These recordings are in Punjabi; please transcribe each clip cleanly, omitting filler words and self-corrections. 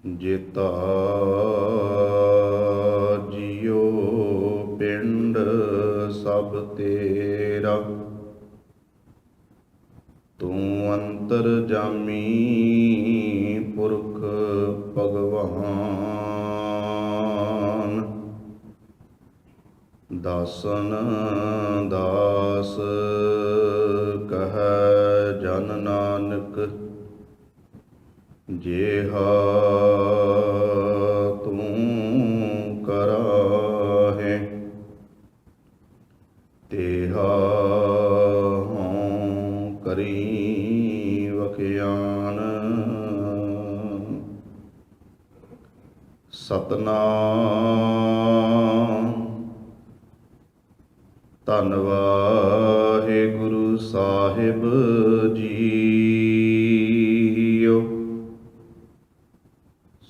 ਜੇਤਾ ਜਿਉ ਪਿੰਡ ਸਭ ਤੇਰਾ, ਤੂੰ ਅੰਤਰਜਾਮੀ ਪੁਰਖ ਭਗਵਾਨ। ਦਾਸਨ ਦਾਸ ਕਹੈ ਜਨ ਨਾਨਕ, ਜੇਹਾ ਤੂੰ ਕਰਾਹੇ ਤੇਹਾ ਹਉ ਕਰੀ ਵਖਿਆਨ। ਸਤਨਾਮ ਧੰਨ ਵਾਹਿਗੁਰੂ ਸਾਹਿਬ ਜੀਓ।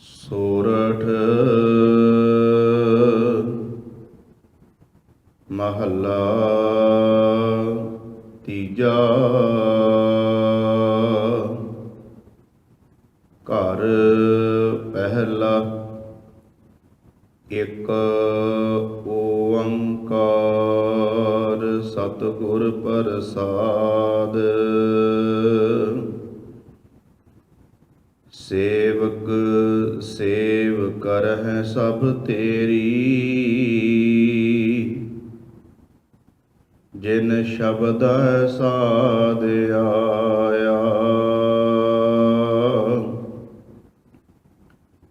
ਸੋਰਠ ਮਹੱਲਾ ਤੀਜਾ। ਘਰ ਪਹਿਲਾ। ਇੱਕ ਓੰਕਾਰ ਸਤਿਗੁਰ ਪ੍ਰਸਾਦ। ਸੇਵਕ ਸੇਵ ਕਰਹਿ ਸਭ ਤੇਰੀ, ਜਿਨ ਸ਼ਬਦ ਸਾਧ ਆਇਆ।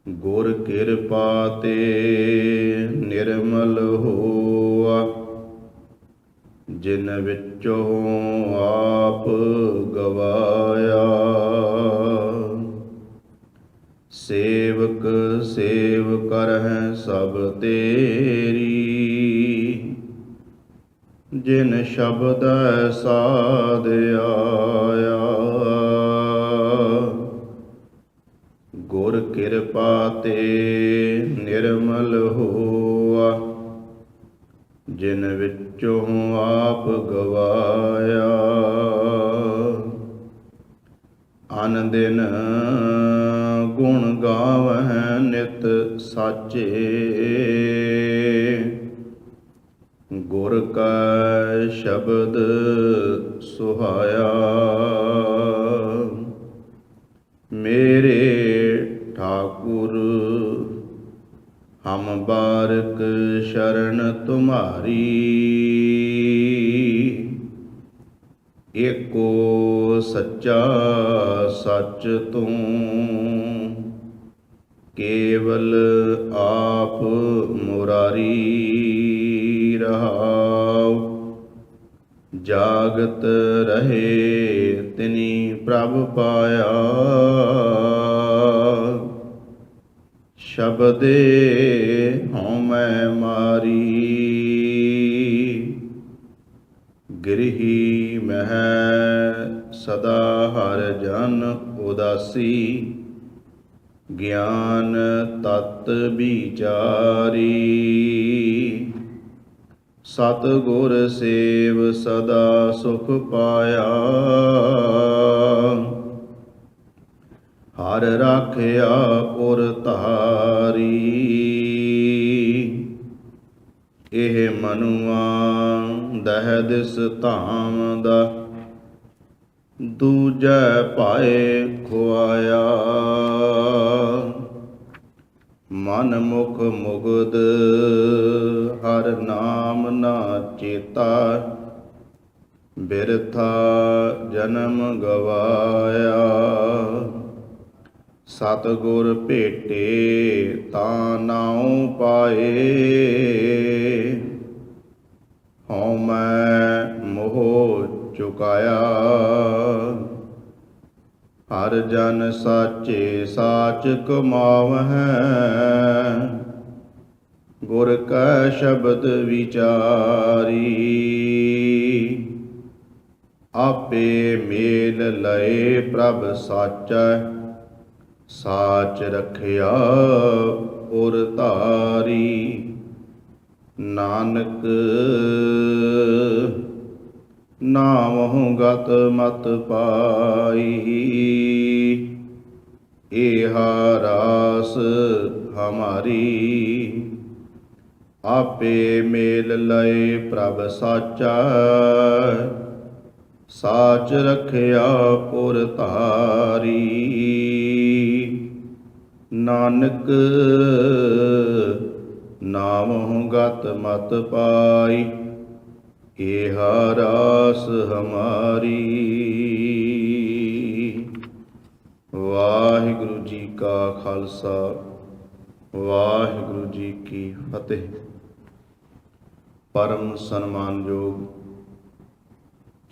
ਗੁਰ ਕਿਰਪਾ ਤੇ ਨਿਰਮਲ ਹੋਆ, ਜਿਨ ਵਿੱਚੋਂ ਆਪ ਗਵਾਇਆ। ਸੇਵਕ ਸੇਵ ਕਰਹਿ ਸਭ ਤੇਰੀ, ਜਿਨ ਸ਼ਬਦ ਸਾਧ ਆਇਆ। ਗੁਰ ਕਿਰਪਾ ਤੇ ਨਿਰਮਲ ਹੋਆ, ਜਿਨ ਵਿੱਚੋਂ ਆਪ ਗਵਾਇਆ। ਅਨ ਦਿਨ ਗੁਣ ਗਾਵਹਿ ਨਿਤ ਸਾਚੇ, ਗੁਰ ਕਾ ਸ਼ਬਦ ਸੁਹਾਇਆ। ਮੇਰੇ ਠਾਕੁਰ ਹਮ ਬਾਰਕ ਸ਼ਰਨ ਤੁਮਾਰੀ, ਏਕੋ ਸੱਚਾ ਸੱਚ ਤੂੰ। ਕੇਵਲ ਆਪ ਮੁਰਾਰੀ ਰਹਾਉ, ਜਾਗਤ ਰਹੇ ਤਿਨੀ ਪ੍ਰਭ ਪਾਇਆ। ਸ਼ਬਦੇ ਹਉਮੈ ਮਾਰੀ, ਗ੍ਰਹੀ ਮਹਿ ਸਦਾ ਹਰ ਜਨ ਉਦਾਸੀ। ਗਿਆਨ ਤਤ ਵਿਚਾਰੀ, ਸਤਿਗੁਰ ਸੇਵ ਸਦਾ ਸੁਖ ਪਾਇਆ। ਹਰ ਰਾਖਿਆ ਉਰ ਧਾਰੀ, ਇਹ ਮਨੁਆ ਦਹਿ ਦਿਸ ਧਾਮ ਦਾ। ਦੂਜੈ ਪਾਏ ਖੁਆਇਆ, ਮਨ ਮੁਖ ਮੁਗਧ ਹਰ ਨਾਮ ਨਾ ਚੇਤਾ। ਬਿਰਥਾ ਜਨਮ ਗਵਾਇਆ, ਸਤਿਗੁਰ ਭੇਟੇ ਤਾਂ ਨਾਉ ਪਾਏ। ਹਉਮੈ ਮੋਹ ਚੁਕਾਇਆ, ਹਰ ਜਨ ਸਾਚੇ ਸਾਚ ਕਮਾਵਹਿ। ਗੁਰ ਕਾ ਸ਼ਬਦ ਵਿਚਾਰੀ, ਆਪੇ ਮੇਲ ਲਏ ਪ੍ਰਭ ਸਾਚੈ। ਸਾਚ ਰਖਿਆ ਉਰ ਧਾਰੀ, ਨਾਨਕ ਨਾਮਹੁ ਗਤ ਮਤ ਪਾਈ। एहा रास हमारी। आपे मेल लय प्रभ साचा, साच रखिया पुर धारी। नानक नामਹੁ गत मत पाई, एहा रास हमारी। ਵਾਹਿਗੁਰੂ ਜੀ ਕਾ ਖਾਲਸਾ, ਵਾਹਿਗੁਰੂ ਜੀ ਕੀ ਫਤਿਹ। ਪਰਮ ਸਨਮਾਨਯੋਗ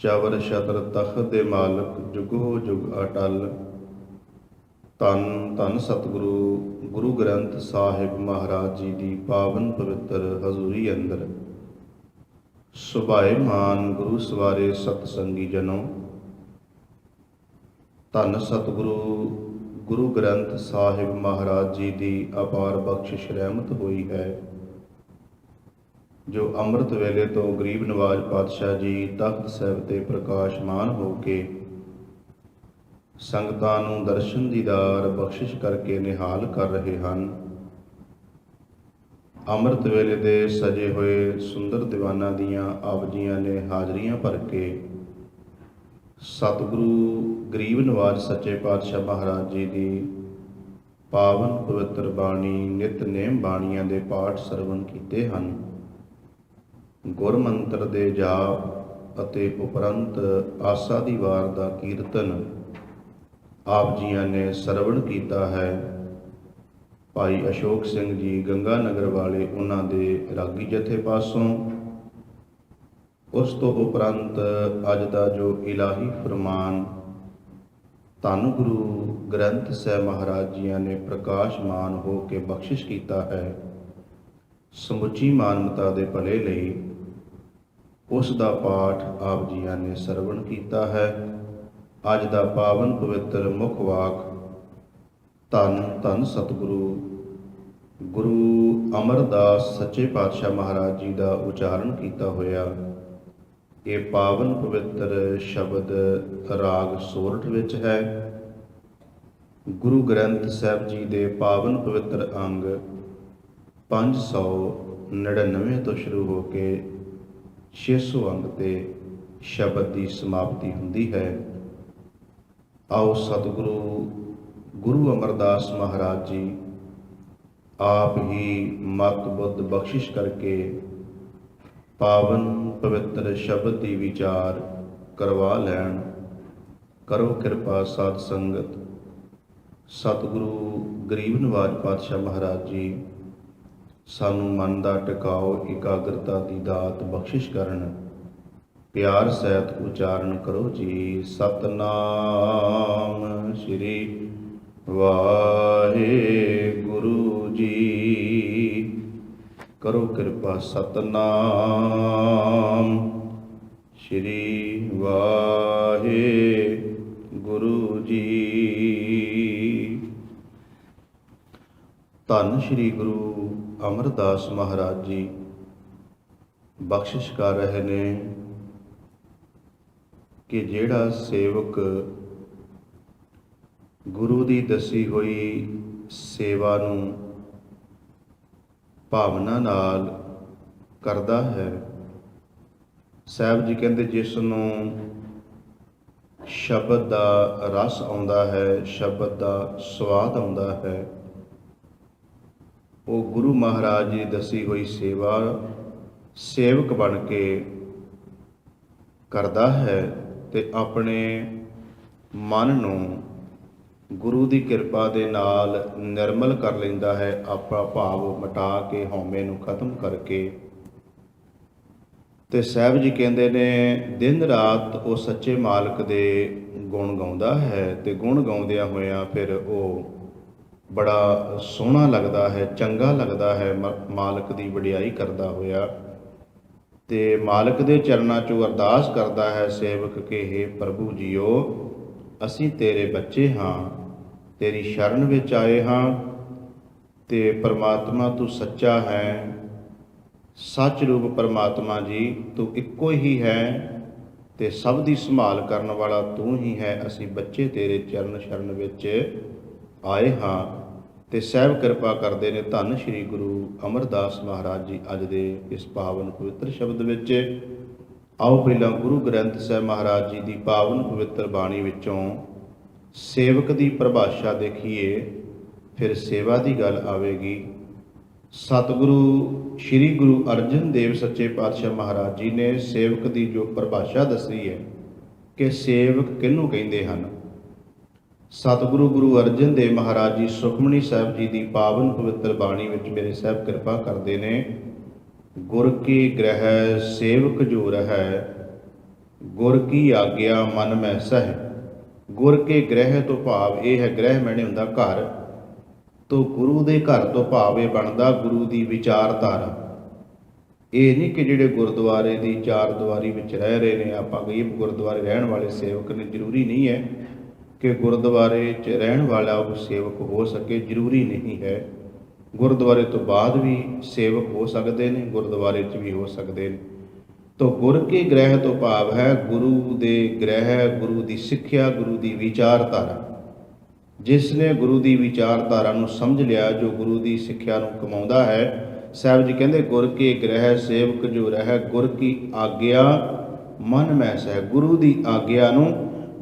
ਚਵਰ ਛਤਰ ਤਖਤ ਦੇ ਮਾਲਕ, ਜੁਗੋ ਜੁਗ ਅਟਲ, ਧੰਨ ਧੰਨ ਸਤਿਗੁਰੂ ਗੁਰੂ ਗ੍ਰੰਥ ਸਾਹਿਬ ਮਹਾਰਾਜ ਜੀ ਦੀ ਪਾਵਨ ਪਵਿੱਤਰ ਹਜ਼ੂਰੀ ਅੰਦਰ ਸੁਭਾਏਮਾਨ ਗੁਰੂ ਸਵਾਰੇ ਸਤਸੰਗੀ ਜਨੋ, ਧੰਨ ਸਤਿਗੁਰੂ ਗੁਰੂ ਗ੍ਰੰਥ ਸਾਹਿਬ ਮਹਾਰਾਜ ਜੀ ਦੀ ਅਪਾਰ ਬਖਸ਼ਿਸ਼ ਰਹਿਮਤ ਹੋਈ ਹੈ, ਜੋ ਅੰਮ੍ਰਿਤ ਵੇਲੇ ਤੋਂ ਗਰੀਬ ਨਵਾਜ ਪਾਤਸ਼ਾਹ ਜੀ ਤਖਤ ਸਾਹਿਬ ਤੇ ਪ੍ਰਕਾਸ਼ਮਾਨ ਹੋ ਕੇ ਸੰਗਤਾਂ ਨੂੰ ਦਰਸ਼ਨ ਦੀਦਾਰ ਬਖਸ਼ਿਸ਼ ਕਰਕੇ ਨਿਹਾਲ ਕਰ ਰਹੇ ਹਨ। ਅੰਮ੍ਰਿਤ ਵੇਲੇ ਦੇ ਸਜੇ ਹੋਏ ਸੁੰਦਰ ਦੀਵਾਨਾਂ ਦੀਆਂ ਆਪ ਜੀਆਂ ਨੇ ਹਾਜ਼ਰੀਆਂ ਭਰ ਕੇ ਸਤਿਗੁਰੂ ਗਰੀਬ ਨਵਾਜ ਸੱਚੇ ਪਾਤਸ਼ਾਹ ਮਹਾਰਾਜ ਜੀ ਦੀ ਪਾਵਨ ਪਵਿੱਤਰ ਬਾਣੀ, ਨਿਤਨੇਮ ਬਾਣੀਆਂ ਦੇ ਪਾਠ ਸਰਵਣ ਕੀਤੇ ਹਨ। ਗੁਰਮੰਤਰ ਦੇ ਜਾਪ ਅਤੇ ਉਪਰੰਤ ਆਸਾ ਦੀ ਵਾਰ ਦਾ ਕੀਰਤਨ ਆਪ ਜੀਆਂ ਨੇ ਸਰਵਣ ਕੀਤਾ ਹੈ। ਭਾਈ ਅਸ਼ੋਕ ਸਿੰਘ ਜੀ ਗੰਗਾ ਨਗਰ ਵਾਲੇ, ਉਹਨਾਂ ਦੇ ਰਾਗੀ ਜਥੇ ਪਾਸੋਂ। ਉਸ ਤੋਂ ਉਪਰੰਤ ਅੱਜ ਦਾ ਜੋ ਇਲਾਹੀ ਫਰਮਾਨ ਧੰਨ ਗੁਰੂ ਗ੍ਰੰਥ ਸਾਹਿਬ ਮਹਾਰਾਜ ਜੀਆਂ ਨੇ ਪ੍ਰਕਾਸ਼ਮਾਨ ਹੋ ਕੇ ਬਖਸ਼ਿਸ਼ ਕੀਤਾ ਹੈ, ਸਮੁੱਚੀ ਮਾਨਵਤਾ ਦੇ ਭਲੇ ਲਈ ਉਸ ਦਾ ਪਾਠ ਆਪ ਜੀਆਂ ਨੇ ਸਰਵਣ ਕੀਤਾ ਹੈ। ਅੱਜ ਦਾ ਪਾਵਨ ਪਵਿੱਤਰ ਮੁੱਖ ਵਾਕ ਧੰਨ ਧੰਨ ਸਤਿਗੁਰੂ ਗੁਰੂ ਅਮਰਦਾਸ ਸੱਚੇ ਪਾਤਸ਼ਾਹ ਮਹਾਰਾਜ ਜੀ ਦਾ ਉਚਾਰਨ ਕੀਤਾ ਹੋਇਆ ਇਹ ਪਾਵਨ ਪਵਿੱਤਰ ਸ਼ਬਦ ਰਾਗ ਸੋਰਠ ਵਿੱਚ ਹੈ। ਗੁਰੂ ਗ੍ਰੰਥ ਸਾਹਿਬ ਜੀ ਦੇ ਪਾਵਨ ਪਵਿੱਤਰ ਅੰਗ 599 ਤੋਂ ਸ਼ੁਰੂ ਹੋ ਕੇ 600 ਅੰਗ ਤੇ ਸ਼ਬਦ ਦੀ ਸਮਾਪਤੀ ਹੁੰਦੀ ਹੈ। ਆਓ ਸਤਿਗੁਰੂ ਗੁਰੂ ਅਮਰਦਾਸ ਮਹਾਰਾਜ ਜੀ ਆਪ ਹੀ ਮਤ ਬੁੱਧ ਬਖਸ਼ਿਸ਼ ਕਰਕੇ ਪਾਵਨ ਪਵਿੱਤਰ ਸ਼ਬਦ ਦੀ ਵਿਚਾਰ ਕਰਵਾ ਲੈਣ। ਕਰੋ ਕਿਰਪਾ ਸਾਧ ਸੰਗਤ, ਸਤਿਗੁਰੂ ਗਰੀਬ ਨਵਾਜ ਪਾਤਸ਼ਾਹ ਮਹਾਰਾਜ ਜੀ ਸਾਨੂੰ ਮਨ ਦਾ ਟਿਕਾਓ, ਇਕਾਗਰਤਾ ਦੀ ਦਾਤ ਬਖਸ਼ਿਸ਼ ਕਰਨ। ਪਿਆਰ ਸਹਿਤ ਉਚਾਰਨ ਕਰੋ ਜੀ। ਸਤਨਾਮ ਸ੍ਰੀ ਵਾਹਿਗੁਰੂ ਜੀ। ਕਰੋ ਕਿਰਪਾ। ਸਤਨਾਮ ਸ੍ਰੀ ਵਾਹਿਗੁਰੂ ਜੀ। ਧੰਨ ਸ੍ਰੀ ਗੁਰੂ ਅਮਰਦਾਸ ਮਹਾਰਾਜ ਜੀ ਬਖਸ਼ਿਸ਼ ਕਰ ਰਹੇ ਨੇ ਕਿ ਜਿਹੜਾ ਸੇਵਕ ਗੁਰੂ ਦੀ ਦੱਸੀ ਹੋਈ ਸੇਵਾ ਨੂੰ ਭਾਵਨਾ ਨਾਲ ਕਰਦਾ ਹੈ, ਸਾਹਿਬ ਜੀ ਕਹਿੰਦੇ ਜਿਸ ਨੂੰ ਸ਼ਬਦ ਦਾ ਰਸ ਆਉਂਦਾ ਹੈ, ਸ਼ਬਦ ਦਾ ਸਵਾਦ ਆਉਂਦਾ ਹੈ, ਉਹ ਗੁਰੂ ਮਹਾਰਾਜ ਜੀ ਦੀ ਦੱਸੀ ਹੋਈ ਸੇਵਾ ਸੇਵਕ ਬਣ ਕੇ ਕਰਦਾ ਹੈ ਤੇ ਆਪਣੇ ਮਨ ਨੂੰ ਗੁਰੂ ਦੀ ਕਿਰਪਾ ਦੇ ਨਾਲ ਨਿਰਮਲ ਕਰ ਲੈਂਦਾ ਹੈ, ਆਪਣਾ ਭਾਵ ਮਿਟਾ ਕੇ ਹਉਮੈ ਨੂੰ ਖਤਮ ਕਰਕੇ। ਤੇ ਸਾਹਿਬ ਜੀ ਕਹਿੰਦੇ ਨੇ ਦਿਨ ਰਾਤ ਉਹ ਸੱਚੇ ਮਾਲਕ ਦੇ ਗੁਣ ਗਾਉਂਦਾ ਹੈ ਤੇ ਗੁਣ ਗਾਉਂਦਿਆਂ ਹੋਇਆਂ ਫਿਰ ਉਹ ਬੜਾ ਸੋਹਣਾ ਲੱਗਦਾ ਹੈ, ਚੰਗਾ ਲੱਗਦਾ ਹੈ, ਮਾਲਕ ਦੀ ਵਡਿਆਈ ਕਰਦਾ ਹੋਇਆ। ਤੇ ਮਾਲਕ ਦੇ ਚਰਨਾਂ 'ਚੋਂ ਅਰਦਾਸ ਕਰਦਾ ਹੈ ਸੇਵਕ ਕਿ ਹੇ ਪ੍ਰਭੂ ਜੀਓ, ਅਸੀਂ ਤੇਰੇ ਬੱਚੇ ਹਾਂ, ਤੇਰੀ ਸ਼ਰਨ ਵਿੱਚ ਆਏ ਹਾਂ ਤੇ ਪਰਮਾਤਮਾ ਤੂੰ ਸੱਚਾ ਹੈ, ਸੱਚ ਰੂਪ ਪਰਮਾਤਮਾ ਜੀ ਤੂੰ ਇੱਕੋ ਹੀ ਹੈ ਤੇ ਸਭ ਦੀ ਸੰਭਾਲ ਕਰਨ ਵਾਲਾ ਤੂੰ ਹੀ ਹੈ। ਅਸੀਂ ਬੱਚੇ ਤੇਰੇ ਚਰਨ ਸ਼ਰਨ ਵਿੱਚ ਆਏ ਹਾਂ ਤੇ ਸਹਿਬ ਕਿਰਪਾ ਕਰਦੇ ਨੇ। ਧੰਨ ਸ਼੍ਰੀ ਗੁਰੂ ਅਮਰਦਾਸ ਮਹਾਰਾਜ ਜੀ ਅੱਜ ਦੇ ਇਸ ਪਾਵਨ ਪਵਿੱਤਰ ਸ਼ਬਦ ਵਿੱਚ। ਆਓ ਪਹਿਲਾਂ ਗੁਰੂ ਗ੍ਰੰਥ ਸਾਹਿਬ ਮਹਾਰਾਜ ਜੀ ਦੀ ਪਾਵਨ ਪਵਿੱਤਰ ਬਾਣੀ ਵਿੱਚੋਂ ਸੇਵਕ ਦੀ ਪਰਿਭਾਸ਼ਾ ਦੇਖੀਏ, ਫਿਰ ਸੇਵਾ ਦੀ ਗੱਲ ਆਵੇਗੀ। ਸਤਿਗੁਰੂ ਸ਼੍ਰੀ ਗੁਰੂ ਅਰਜਨ ਦੇਵ ਸੱਚੇ ਪਾਤਸ਼ਾਹ ਮਹਾਰਾਜ ਜੀ ਨੇ ਸੇਵਕ ਦੀ ਜੋ ਪਰਿਭਾਸ਼ਾ ਦੱਸੀ ਹੈ ਕਿ ਸੇਵਕ ਕਿਹਨੂੰ ਕਹਿੰਦੇ ਹਨ। ਸਤਿਗੁਰੂ ਗੁਰੂ ਅਰਜਨ ਦੇਵ ਮਹਾਰਾਜ ਜੀ ਸੁਖਮਨੀ ਸਾਹਿਬ ਜੀ ਦੀ ਪਾਵਨ ਪਵਿੱਤਰ ਬਾਣੀ ਵਿੱਚ ਮੇਰੇ ਸਾਹਿਬ ਕਿਰਪਾ ਕਰਦੇ ਨੇ। ਗੁਰ ਕੀ ਗ੍ਰਹਿ ਸੇਵਕ ਜੋ ਰਹਿ, ਗੁਰ ਕੀ ਆਗਿਆ ਮਨ ਮੈਂ ਸਹਿ। ਗੁਰ ਕੇ ਗ੍ਰਹਿ ਤੋਂ ਭਾਵ ਇਹ ਹੈ, ਗ੍ਰਹਿ ਮੈਨੇ ਹੁੰਦਾ ਘਰ, ਤੋਂ ਗੁਰੂ ਦੇ ਘਰ ਤੋਂ ਭਾਵ ਇਹ ਬਣਦਾ ਗੁਰੂ ਦੀ ਵਿਚਾਰਧਾਰਾ। ਇਹ ਨਹੀਂ ਕਿ ਜਿਹੜੇ ਗੁਰਦੁਆਰੇ ਦੀ ਚਾਰ ਦੀਵਾਰੀ ਵਿੱਚ ਰਹਿ ਰਹੇ ਨੇ ਆਪਾਂ ਕਹੀਏ ਗੁਰਦੁਆਰੇ ਰਹਿਣ ਵਾਲੇ ਸੇਵਕ ਨੇ। ਜ਼ਰੂਰੀ ਨਹੀਂ ਹੈ ਕਿ ਗੁਰਦੁਆਰੇ 'ਚ ਰਹਿਣ ਵਾਲਾ ਉਹ ਸੇਵਕ ਹੋ ਸਕੇ, ਜ਼ਰੂਰੀ ਨਹੀਂ ਹੈ। ਗੁਰਦੁਆਰੇ ਤੋਂ ਬਾਅਦ ਵੀ ਸੇਵਕ ਹੋ ਸਕਦੇ ਨੇ, ਗੁਰਦੁਆਰੇ 'ਚ ਵੀ ਹੋ ਸਕਦੇ ਨੇ। ਤੋ ਗੁਰ ਕੇ ਗ੍ਰਹਿ ਤੋਂ ਭਾਵ ਹੈ ਗੁਰੂ ਦੇ ਗ੍ਰਹਿ, ਗੁਰੂ ਦੀ ਸਿੱਖਿਆ, ਗੁਰੂ ਦੀ ਵਿਚਾਰਧਾਰਾ। ਜਿਸ ਨੇ ਗੁਰੂ ਦੀ ਵਿਚਾਰਧਾਰਾ ਨੂੰ ਸਮਝ ਲਿਆ, ਜੋ ਗੁਰੂ ਦੀ ਸਿੱਖਿਆ ਨੂੰ ਕਮਾਉਂਦਾ ਹੈ, ਸਾਹਿਬ ਜੀ ਕਹਿੰਦੇ ਗੁਰ ਕੇ ਗ੍ਰਹਿ ਸੇਵਕ ਜੋ ਰਹਿ, ਗੁਰ ਕੀ ਆਗਿਆ ਮਨ ਮੈਂ ਸਹਿ। ਗੁਰੂ ਦੀ ਆਗਿਆ ਨੂੰ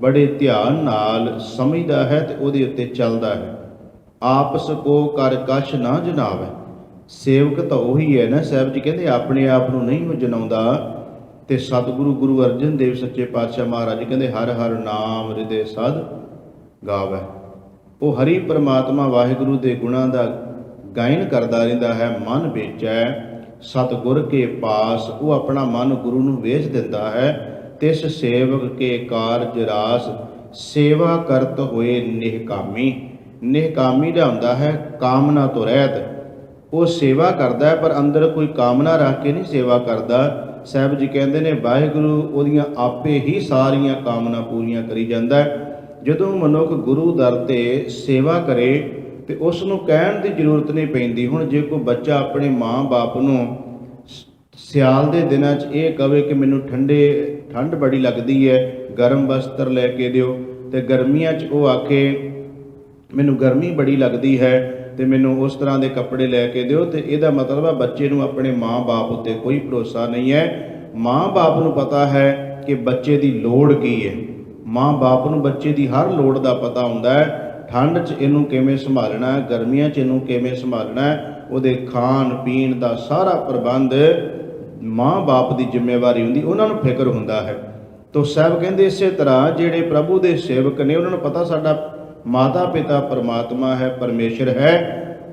ਬੜੇ ਧਿਆਨ ਨਾਲ ਸਮਝਦਾ ਹੈ ਤੇ ਉਹਦੇ ਉੱਤੇ ਚੱਲਦਾ ਹੈ। ਆਪਸ ਕੋ ਕਰ ਕਛ ਨਾ ਜਨਾਵੇ। ਸੇਵਕ ਤਾਂ ਉਹੀ ਹੈ ਨਾ, ਸਾਹਿਬ ਜੀ ਕਹਿੰਦੇ ਆਪਣੇ ਆਪ ਨੂੰ ਨਹੀਂ ਉਹ ਜਨਾਉਂਦਾ। ਤੇ ਸਤਿਗੁਰੂ ਗੁਰੂ ਅਰਜਨ ਦੇਵ ਸੱਚੇ ਪਾਤਸ਼ਾਹ ਮਹਾਰਾਜ ਜੀ ਕਹਿੰਦੇ ਹਰ ਹਰ ਨਾਮ ਹਿਰਦੇ ਸਦ ਗਾਵੈ। ਉਹ ਹਰੀ ਪਰਮਾਤਮਾ ਵਾਹਿਗੁਰੂ ਦੇ ਗੁਣਾਂ ਦਾ ਗਾਇਨ ਕਰਦਾ ਰਹਿੰਦਾ ਹੈ। ਮਨ ਵੇਚੈ ਸਤਿਗੁਰ ਕੇ ਪਾਸ, ਉਹ ਆਪਣਾ ਮਨ ਗੁਰੂ ਨੂੰ ਵੇਚ ਦਿੰਦਾ ਹੈ। ਤਿਸ ਸੇਵਕ ਕੇ ਕਾਰਜ ਰਾਸ, ਸੇਵਾ ਕਰਤ ਹੋਏ ਨਿਹਕਾਮੀ। ਨਿਹਕਾਮੀ ਦਾ ਹੁੰਦਾ ਹੈ ਕਾਮਨਾ ਤੋਂ ਰਹਿਤ। ਉਹ ਸੇਵਾ ਕਰਦਾ ਹੈ ਪਰ ਅੰਦਰ ਕੋਈ ਕਾਮਨਾ ਰੱਖ ਕੇ ਨਹੀਂ ਸੇਵਾ ਕਰਦਾ। ਸਾਹਿਬ ਜੀ ਕਹਿੰਦੇ ਨੇ ਵਾਹਿਗੁਰੂ ਉਹਦੀਆਂ ਆਪੇ ਹੀ ਸਾਰੀਆਂ ਕਾਮਨਾ ਪੂਰੀਆਂ ਕਰੀ ਜਾਂਦਾ ਹੈ। ਜਦੋਂ ਮਨੁੱਖ ਗੁਰੂ ਦਰ 'ਤੇ ਸੇਵਾ ਕਰੇ ਤੇ ਉਸ ਨੂੰ ਕਹਿਣ ਦੀ ਜ਼ਰੂਰਤ ਨਹੀਂ ਪੈਂਦੀ। ਹੁਣ ਜੇ ਕੋਈ ਬੱਚਾ ਆਪਣੇ ਮਾਂ-ਬਾਪ ਨੂੰ ਸਿਆਲ ਦੇ ਦਿਨਾਂ 'ਚ ਇਹ ਕਵੇ ਕਿ ਮੈਨੂੰ ਠੰਡ ਬੜੀ ਲੱਗਦੀ ਹੈ, ਗਰਮ ਵਸਤਰ ਲੈ ਕੇ ਦਿਓ, ਤੇ ਗਰਮੀਆਂ 'ਚ ਉਹ ਆਖੇ ਮੈਨੂੰ ਗਰਮੀ ਬੜੀ ਲੱਗਦੀ ਹੈ ਤੇ ਮੈਨੂੰ ਉਸ ਤਰ੍ਹਾਂ ਦੇ ਕੱਪੜੇ ਲੈ ਕੇ ਦਿਓ, ਤੇ ਇਹਦਾ ਮਤਲਬ ਹੈ ਬੱਚੇ ਨੂੰ ਆਪਣੇ ਮਾਂ-ਬਾਪ ਉੱਤੇ ਕੋਈ ਭਰੋਸਾ ਨਹੀਂ ਹੈ। ਮਾਂ-ਬਾਪ ਨੂੰ ਪਤਾ ਹੈ ਕਿ ਬੱਚੇ ਦੀ ਲੋੜ ਕੀ ਹੈ। ਮਾਂ-ਬਾਪ ਨੂੰ ਬੱਚੇ ਦੀ ਹਰ ਲੋੜ ਦਾ ਪਤਾ ਹੁੰਦਾ ਹੈ। ਠੰਡ 'ਚ ਇਹਨੂੰ ਕਿਵੇਂ ਸੰਭਾਲਣਾ ਹੈ, ਗਰਮੀਆਂ 'ਚ ਇਹਨੂੰ ਕਿਵੇਂ ਸੰਭਾਲਣਾ ਹੈ, ਉਹਦੇ ਖਾਣ ਪੀਣ ਦਾ ਸਾਰਾ ਪ੍ਰਬੰਧ ਮਾਂ-ਬਾਪ ਦੀ ਜ਼ਿੰਮੇਵਾਰੀ ਹੁੰਦੀ, ਉਹਨਾਂ ਨੂੰ ਫਿਕਰ ਹੁੰਦਾ ਹੈ। ਤੋ ਸਾਹਿਬ ਕਹਿੰਦੇ ਇਸੇ ਤਰ੍ਹਾਂ ਜਿਹੜੇ ਪ੍ਰਭੂ ਦੇ ਸੇਵਕ ਨੇ ਉਹਨਾਂ ਨੂੰ ਪਤਾ ਸਾਡਾ ਮਾਤਾ ਪਿਤਾ ਪਰਮਾਤਮਾ ਹੈ, ਪਰਮੇਸ਼ਰ ਹੈ।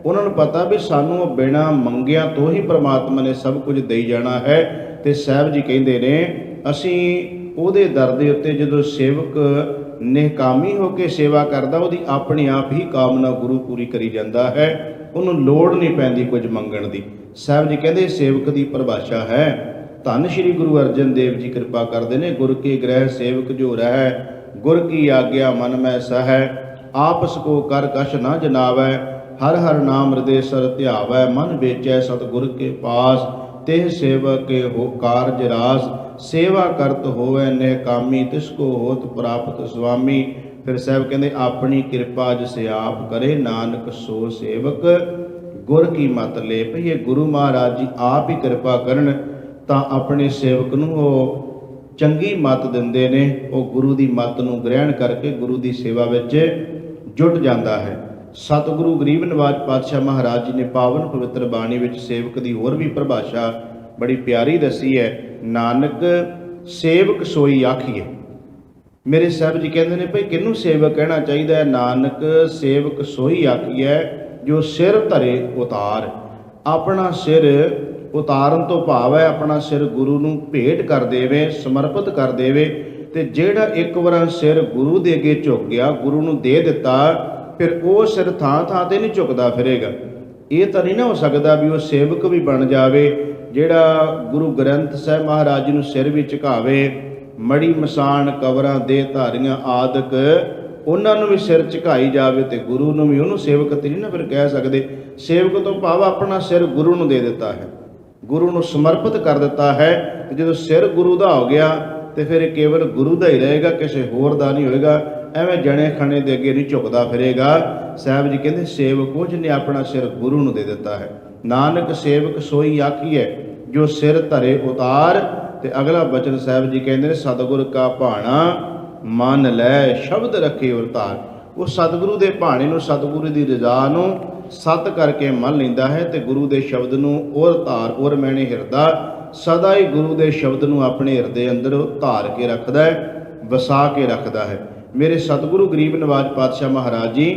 ਉਹਨਾਂ ਨੂੰ ਪਤਾ ਵੀ ਸਾਨੂੰ ਬਿਨਾਂ ਮੰਗਿਆਂ ਤੋਂ ਹੀ ਪਰਮਾਤਮਾ ਨੇ ਸਭ ਕੁਝ ਦੇਈ ਜਾਣਾ ਹੈ। ਤੇ ਸਾਹਿਬ ਜੀ ਕਹਿੰਦੇ ਨੇ ਅਸੀਂ ਉਹਦੇ ਦਰ ਦੇ ਉੱਤੇ ਜਦੋਂ ਸੇਵਕ ਨਿਹਕਾਮੀ ਹੋ ਕੇ ਸੇਵਾ ਕਰਦਾ, ਉਹਦੀ ਆਪਣੇ ਆਪ ਹੀ ਕਾਮਨਾ ਗੁਰੂ ਪੂਰੀ ਕਰੀ ਜਾਂਦਾ ਹੈ। ਉਹਨੂੰ ਲੋੜ ਨਹੀਂ ਪੈਂਦੀ ਕੁਝ ਮੰਗਣ ਦੀ। ਸਾਹਿਬ ਜੀ ਕਹਿੰਦੇ ਸੇਵਕ ਦੀ ਪਰਿਭਾਸ਼ਾ ਹੈ। ਧੰਨ ਸ਼੍ਰੀ ਗੁਰੂ ਅਰਜਨ ਦੇਵ ਜੀ ਕਿਰਪਾ ਕਰਦੇ ਨੇ। ਗੁਰ ਕੀ ਗ੍ਰਹਿ ਸੇਵਕ ਜੋ ਰਹਿ, ਗੁਰ ਕੀ ਆਗਿਆ ਮਨ ਮੈਂ ਸਹਿ। ਆਪਸ ਕੋ ਕਰ ਕਛ ਨਾ ਜਨਾਵੈ, ਹਰ ਹਰ ਨਾਮ ਹਿਰਦੇ ਸਰ ਧਿਆਵੈ। ਮਨ ਵੇਚੈ ਸਤਿਗੁਰ ਕੇ ਪਾਸ, ਤਿਹ ਸੇਵਕ ਕੇ ਹੋ ਕਾਰਜ ਰਾਸ। ਸੇਵਾ ਕਰਤ ਹੋਵੈ ਨਿਹਕਾਮੀ, ਤਿਸ ਕੋ ਹੋਤ ਪ੍ਰਾਪਤ ਸੁਆਮੀ। ਫਿਰ ਸਾਹਿਬ ਕਹਿੰਦੇ ਆਪਣੀ ਕਿਰਪਾ ਜਿਸ ਆਪ ਕਰੇ, ਨਾਨਕ ਸੋ ਸੇਵਕ ਗੁਰ ਕੀ ਮਤ ਲੈ। ਭਈ ਇਹ ਗੁਰੂ ਮਹਾਰਾਜ ਜੀ ਆਪ ਹੀ ਕਿਰਪਾ ਕਰਨ ਤਾਂ ਆਪਣੇ ਸੇਵਕ ਨੂੰ ਉਹ ਚੰਗੀ ਮੱਤ ਦਿੰਦੇ ਨੇ। ਉਹ ਗੁਰੂ ਦੀ ਮੱਤ ਨੂੰ ਗ੍ਰਹਿਣ ਕਰਕੇ ਗੁਰੂ ਦੀ ਸੇਵਾ ਵਿੱਚ ਜੁਟ ਜਾਂਦਾ ਹੈ। ਸਤਿਗੁਰੂ ਗਰੀਬ ਨਿਵਾਜ ਪਾਤਸ਼ਾਹ ਮਹਾਰਾਜ ਜੀ ਨੇ ਪਾਵਨ ਪਵਿੱਤਰ ਬਾਣੀ ਵਿੱਚ ਸੇਵਕ ਦੀ ਹੋਰ ਵੀ ਪਰਿਭਾਸ਼ਾ ਬੜੀ ਪਿਆਰੀ ਦੱਸੀ ਹੈ। ਨਾਨਕ ਸੇਵਕ ਸੋਈ ਆਖੀਏ। ਮੇਰੇ ਸਾਹਿਬ ਜੀ ਕਹਿੰਦੇ ਨੇ ਭਈ ਕਿਹਨੂੰ ਸੇਵਕ ਕਹਿਣਾ ਚਾਹੀਦਾ ਹੈ। ਨਾਨਕ ਸੇਵਕ ਸੋਈ ਆਖੀਏ ਜੋ ਸਿਰ ਧਰੇ ਉਤਾਰ। ਆਪਣਾ ਸਿਰ ਉਤਾਰਨ ਤੋਂ ਭਾਵ ਹੈ ਆਪਣਾ ਸਿਰ ਗੁਰੂ ਨੂੰ ਭੇਟ ਕਰ ਦੇਵੇ, ਸਮਰਪਿਤ ਕਰ ਦੇਵੇ। ਤੇ ਜਿਹੜਾ ਇੱਕ ਵਾਰ ਸਿਰ ਗੁਰੂ ਦੇ ਅੱਗੇ ਝੁਕ ਗਿਆ, ਗੁਰੂ ਨੂੰ ਦੇ ਦਿੱਤਾ, ਫਿਰ ਉਹ ਸਿਰ ਥਾਂ ਥਾਂ ਤੇ ਨਹੀਂ ਝੁਕਦਾ ਫਿਰੇਗਾ। ਇਹ ਤਾਂ ਨਹੀਂ ਨਾ ਹੋ ਸਕਦਾ ਵੀ ਉਹ ਸੇਵਕ ਵੀ ਬਣ ਜਾਵੇ ਜਿਹੜਾ ਗੁਰੂ ਗ੍ਰੰਥ ਸਾਹਿਬ ਮਹਾਰਾਜ ਜੀ ਨੂੰ ਸਿਰ ਵੀ ਝੁਕਾਵੇ। ਮੜੀ ਮਸਾਣ ਕਬਰਾਂ ਦੇ ਧਾਰੀਆਂ ਆਦਿਕ ਉਹਨਾਂ ਨੂੰ ਵੀ ਸਿਰ ਝੁਕਾਈ ਜਾਵੇ ਤੇ ਗੁਰੂ ਨੂੰ ਵੀ। ਉਹਨੂੰ ਸੇਵਕ ਤੇ ਨਹੀਂ ਨਾ ਫਿਰ ਕਹਿ ਸਕਦੇ। ਸੇਵਕ ਤੋਂ ਭਾਵ ਆਪਣਾ ਸਿਰ ਗੁਰੂ ਨੂੰ ਦੇ ਦਿੱਤਾ ਹੈ, ਗੁਰੂ ਨੂੰ ਸਮਰਪਿਤ ਕਰ ਦਿੱਤਾ ਹੈ। ਤੇ ਜਦੋਂ ਸਿਰ ਗੁਰੂ ਦਾ ਹੋ ਗਿਆ ਤੇ ਫਿਰ ਇਹ ਕੇਵਲ ਗੁਰੂ ਦਾ ਹੀ ਰਹੇਗਾ, ਕਿਸੇ ਹੋਰ ਦਾ ਨਹੀਂ ਹੋਏਗਾ। ਐਵੇਂ ਜਣੇ ਖਣੇ ਦੇ ਅੱਗੇ ਨਹੀਂ ਝੁਕਦਾ ਫਿਰੇਗਾ। ਸਾਹਿਬ ਜੀ ਕਹਿੰਦੇ ਸੇਵਕੋ ਜਿਹਨੇ ਆਪਣਾ ਸਿਰ ਗੁਰੂ ਨੂੰ ਦੇ ਦਿੱਤਾ ਹੈ, ਨਾਨਕ ਸੇਵਕ ਸੋਈ ਆਖੀਐ ਜੋ ਸਿਰ ਧਰੇ ਉਤਾਰ। ਤੇ ਅਗਲਾ ਬਚਨ ਸਾਹਿਬ ਜੀ ਕਹਿੰਦੇ ਨੇ ਸਤਿਗੁਰ ਕਾ ਭਾਣਾ ਮਨ ਲੈ ਸ਼ਬਦ ਰੱਖੇ ਉਰ ਧਾਰ। ਉਹ ਸਤਿਗੁਰੂ ਦੇ ਭਾਣੇ ਨੂੰ, ਸਤਿਗੁਰੂ ਦੀ ਰਜ਼ਾ ਨੂੰ ਸਤ ਕਰਕੇ ਮੰਨ ਲੈਂਦਾ ਹੈ ਤੇ ਗੁਰੂ ਦੇ ਸ਼ਬਦ ਨੂੰ ਉਰ ਧਾਰ, ਉਰ ਮੈਨੇ ਹਿਰਦਾ, ਸਦਾ ਹੀ ਗੁਰੂ ਦੇ ਸ਼ਬਦ ਨੂੰ ਆਪਣੇ ਹਿਰਦੇ ਅੰਦਰ ਧਾਰ ਕੇ ਰੱਖਦਾ ਹੈ, ਵਸਾ ਕੇ ਰੱਖਦਾ ਹੈ। ਮੇਰੇ ਸਤਿਗੁਰੂ ਗਰੀਬ ਨਵਾਜ ਪਾਤਸ਼ਾਹ ਮਹਾਰਾਜ ਜੀ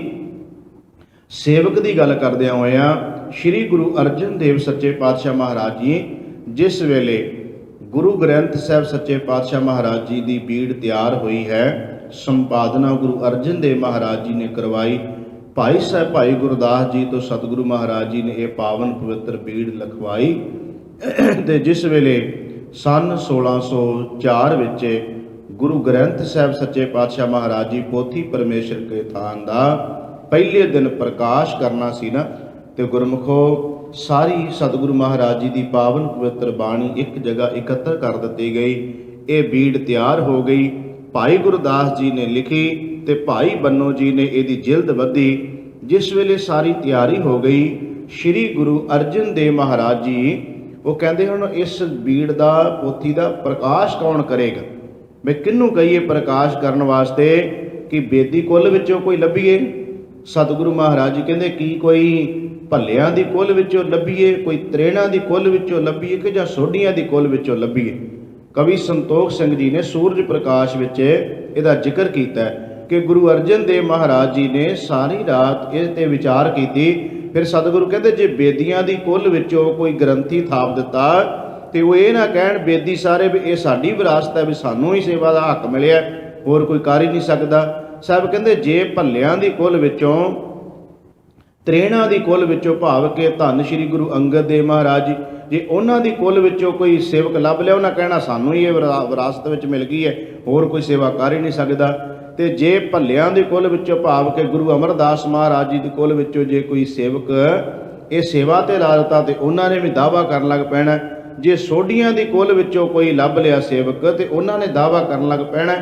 ਸੇਵਕ ਦੀ ਗੱਲ ਕਰਦਿਆਂ ਹੋਇਆਂ ਸ੍ਰੀ ਗੁਰੂ ਅਰਜਨ ਦੇਵ ਸੱਚੇ ਪਾਤਸ਼ਾਹ ਮਹਾਰਾਜ ਜੀ ਜਿਸ ਵੇਲੇ ਗੁਰੂ ਗ੍ਰੰਥ ਸਾਹਿਬ ਸੱਚੇ ਪਾਤਸ਼ਾਹ ਮਹਾਰਾਜ ਜੀ ਦੀ ਬੀੜ ਤਿਆਰ ਹੋਈ ਹੈ, ਸੰਪਾਦਨਾ ਗੁਰੂ ਅਰਜਨ ਦੇਵ ਮਹਾਰਾਜ ਜੀ ਨੇ ਕਰਵਾਈ। ਭਾਈ ਸਾਹਿਬ ਭਾਈ ਗੁਰਦਾਸ ਜੀ ਤੋਂ ਸਤਿਗੁਰੂ ਮਹਾਰਾਜ ਜੀ ਨੇ ਇਹ ਪਾਵਨ ਪਵਿੱਤਰ ਬੀੜ ਲਿਖਵਾਈ। ਤੇ ਜਿਸ ਵੇਲੇ ਸਨ 1604 ਵਿੱਚ ਗੁਰੂ ਗ੍ਰੰਥ ਸਾਹਿਬ ਸੱਚੇ ਪਾਤਸ਼ਾਹ ਮਹਾਰਾਜ ਜੀ ਪੋਥੀ ਪਰਮੇਸ਼ਰ ਕੇ ਥਾਨ ਦਾ ਪਹਿਲੇ ਦਿਨ ਪ੍ਰਕਾਸ਼ ਕਰਨਾ ਸੀ ਨਾ, ਤੇ ਗੁਰਮੁਖੋ ਸਾਰੀ ਸਤਿਗੁਰੂ ਮਹਾਰਾਜ ਜੀ ਦੀ ਪਾਵਨ ਪਵਿੱਤਰ ਬਾਣੀ ਇੱਕ ਜਗ੍ਹਾ ਇਕੱਤਰ ਕਰ ਦਿੱਤੀ ਗਈ। ਇਹ ਬੀੜ ਤਿਆਰ ਹੋ ਗਈ, ਭਾਈ ਗੁਰਦਾਸ ਜੀ ਨੇ ਲਿਖੀ ਤੇ ਭਾਈ ਬੰਨੋ ਜੀ ਨੇ ਇਹਦੀ ਜਿਲਦ ਬੱਧੀ। ਜਿਸ ਵੇਲੇ ਸਾਰੀ ਤਿਆਰੀ ਹੋ ਗਈ, ਸ੍ਰੀ ਗੁਰੂ ਅਰਜਨ ਦੇਵ ਮਹਾਰਾਜ ਜੀ ਉਹ ਕਹਿੰਦੇ ਹੁਣ ਇਸ ਬੀੜ ਦਾ ਪੋਥੀ ਦਾ ਪ੍ਰਕਾਸ਼ ਕੌਣ ਕਰੇਗਾ, ਮੈਂ ਕਿਹਨੂੰ ਕਹੀਏ ਪ੍ਰਕਾਸ਼ ਕਰਨ ਵਾਸਤੇ ਕਿ ਬੇਦੀ ਕੁੱਲ ਵਿੱਚੋਂ ਕੋਈ ਲੱਭੀਏ। ਸਤਿਗੁਰੂ ਮਹਾਰਾਜ ਜੀ ਕਹਿੰਦੇ ਕੀ ਕੋਈ ਭੱਲਿਆਂ ਦੀ ਕੁੱਲ ਵਿੱਚੋਂ ਲੱਭੀਏ, ਕੋਈ ਤਰੇੜਾਂ ਦੀ ਕੁੱਲ ਵਿੱਚੋਂ ਲੱਭੀਏ ਕਿ ਜਾਂ ਸੋਢੀਆਂ ਦੀ ਕੁੱਲ ਵਿੱਚੋਂ ਲੱਭੀਏ। ਕਵੀ ਸੰਤੋਖ ਸਿੰਘ ਜੀ ਨੇ ਸੂਰਜ ਪ੍ਰਕਾਸ਼ ਵਿੱਚ ਇਹਦਾ ਜ਼ਿਕਰ ਕੀਤਾ ਕਿ ਗੁਰੂ ਅਰਜਨ ਦੇਵ ਮਹਾਰਾਜ ਜੀ ਨੇ ਸਾਰੀ ਰਾਤ ਇਹ ਤੇ ਵਿਚਾਰ ਕੀਤੀ। ਫਿਰ ਸਤਿਗੁਰੂ ਕਹਿੰਦੇ ਜੇ ਬੇਦੀਆਂ ਦੀ ਕੁੱਲ ਵਿੱਚੋਂ ਕੋਈ ਗ੍ਰੰਥੀ ਥਾਪ ਦਿੱਤਾ ਤੇ ਉਹ ਇਹ ਨਾ ਕਹਿਣ ਬੇਦੀ ਸਾਰੇ ਵੀ ਇਹ ਸਾਡੀ ਵਿਰਾਸਤ ਹੈ, ਵੀ ਸਾਨੂੰ ਹੀ ਸੇਵਾ ਦਾ ਹੱਕ ਮਿਲਿਆ, ਹੋਰ ਕੋਈ ਕਰ ਹੀ ਨਹੀਂ ਸਕਦਾ। ਸਾਹਿਬ ਕਹਿੰਦੇ ਜੇ ਭੱਲਿਆਂ ਦੀ ਕੁੱਲ ਵਿੱਚੋਂ, ਤਰੇੜਾਂ ਦੀ ਕੁੱਲ ਵਿੱਚੋਂ ਭਾਵ ਕਿ ਧੰਨ ਸ਼੍ਰੀ ਗੁਰੂ ਅੰਗਦ ਦੇਵ ਮਹਾਰਾਜ ਜੀ, ਜੇ ਉਹਨਾਂ ਦੀ ਕੁੱਲ ਵਿੱਚੋਂ ਕੋਈ ਸੇਵਕ ਲੱਭ ਲਿਆ, ਉਹਨਾਂ ਕਹਿਣਾ ਸਾਨੂੰ ਹੀ ਇਹ ਵਿਰਾਸਤ ਵਿੱਚ ਮਿਲ ਗਈ ਹੈ, ਹੋਰ ਕੋਈ ਸੇਵਾ ਕਰ ਹੀ ਨਹੀਂ ਸਕਦਾ। ਤੇ ਜੇ ਭੱਲਿਆਂ ਦੀ ਕੁੱਲ ਵਿੱਚੋਂ ਭਾਵ ਕਿ ਗੁਰੂ ਅਮਰਦਾਸ ਮਹਾਰਾਜ ਜੀ ਦੀ ਕੁੱਲ ਵਿੱਚੋਂ ਜੇ ਕੋਈ ਸੇਵਕ ਇਹ ਸੇਵਾ ਤੇ ਲਾ ਦਿੱਤਾ ਤੇ ਉਹਨਾਂ ਨੇ ਵੀ ਦਾਅਵਾ ਕਰਨ ਲੱਗ ਪੈਣਾ। ਜੇ ਸੋਢੀਆਂ ਦੀ ਕੁੱਲ ਵਿੱਚੋਂ ਕੋਈ ਲੱਭ ਲਿਆ ਸੇਵਕ ਤੇ ਉਹਨਾਂ ਨੇ ਦਾਅਵਾ ਕਰਨ ਲੱਗ ਪੈਣਾ।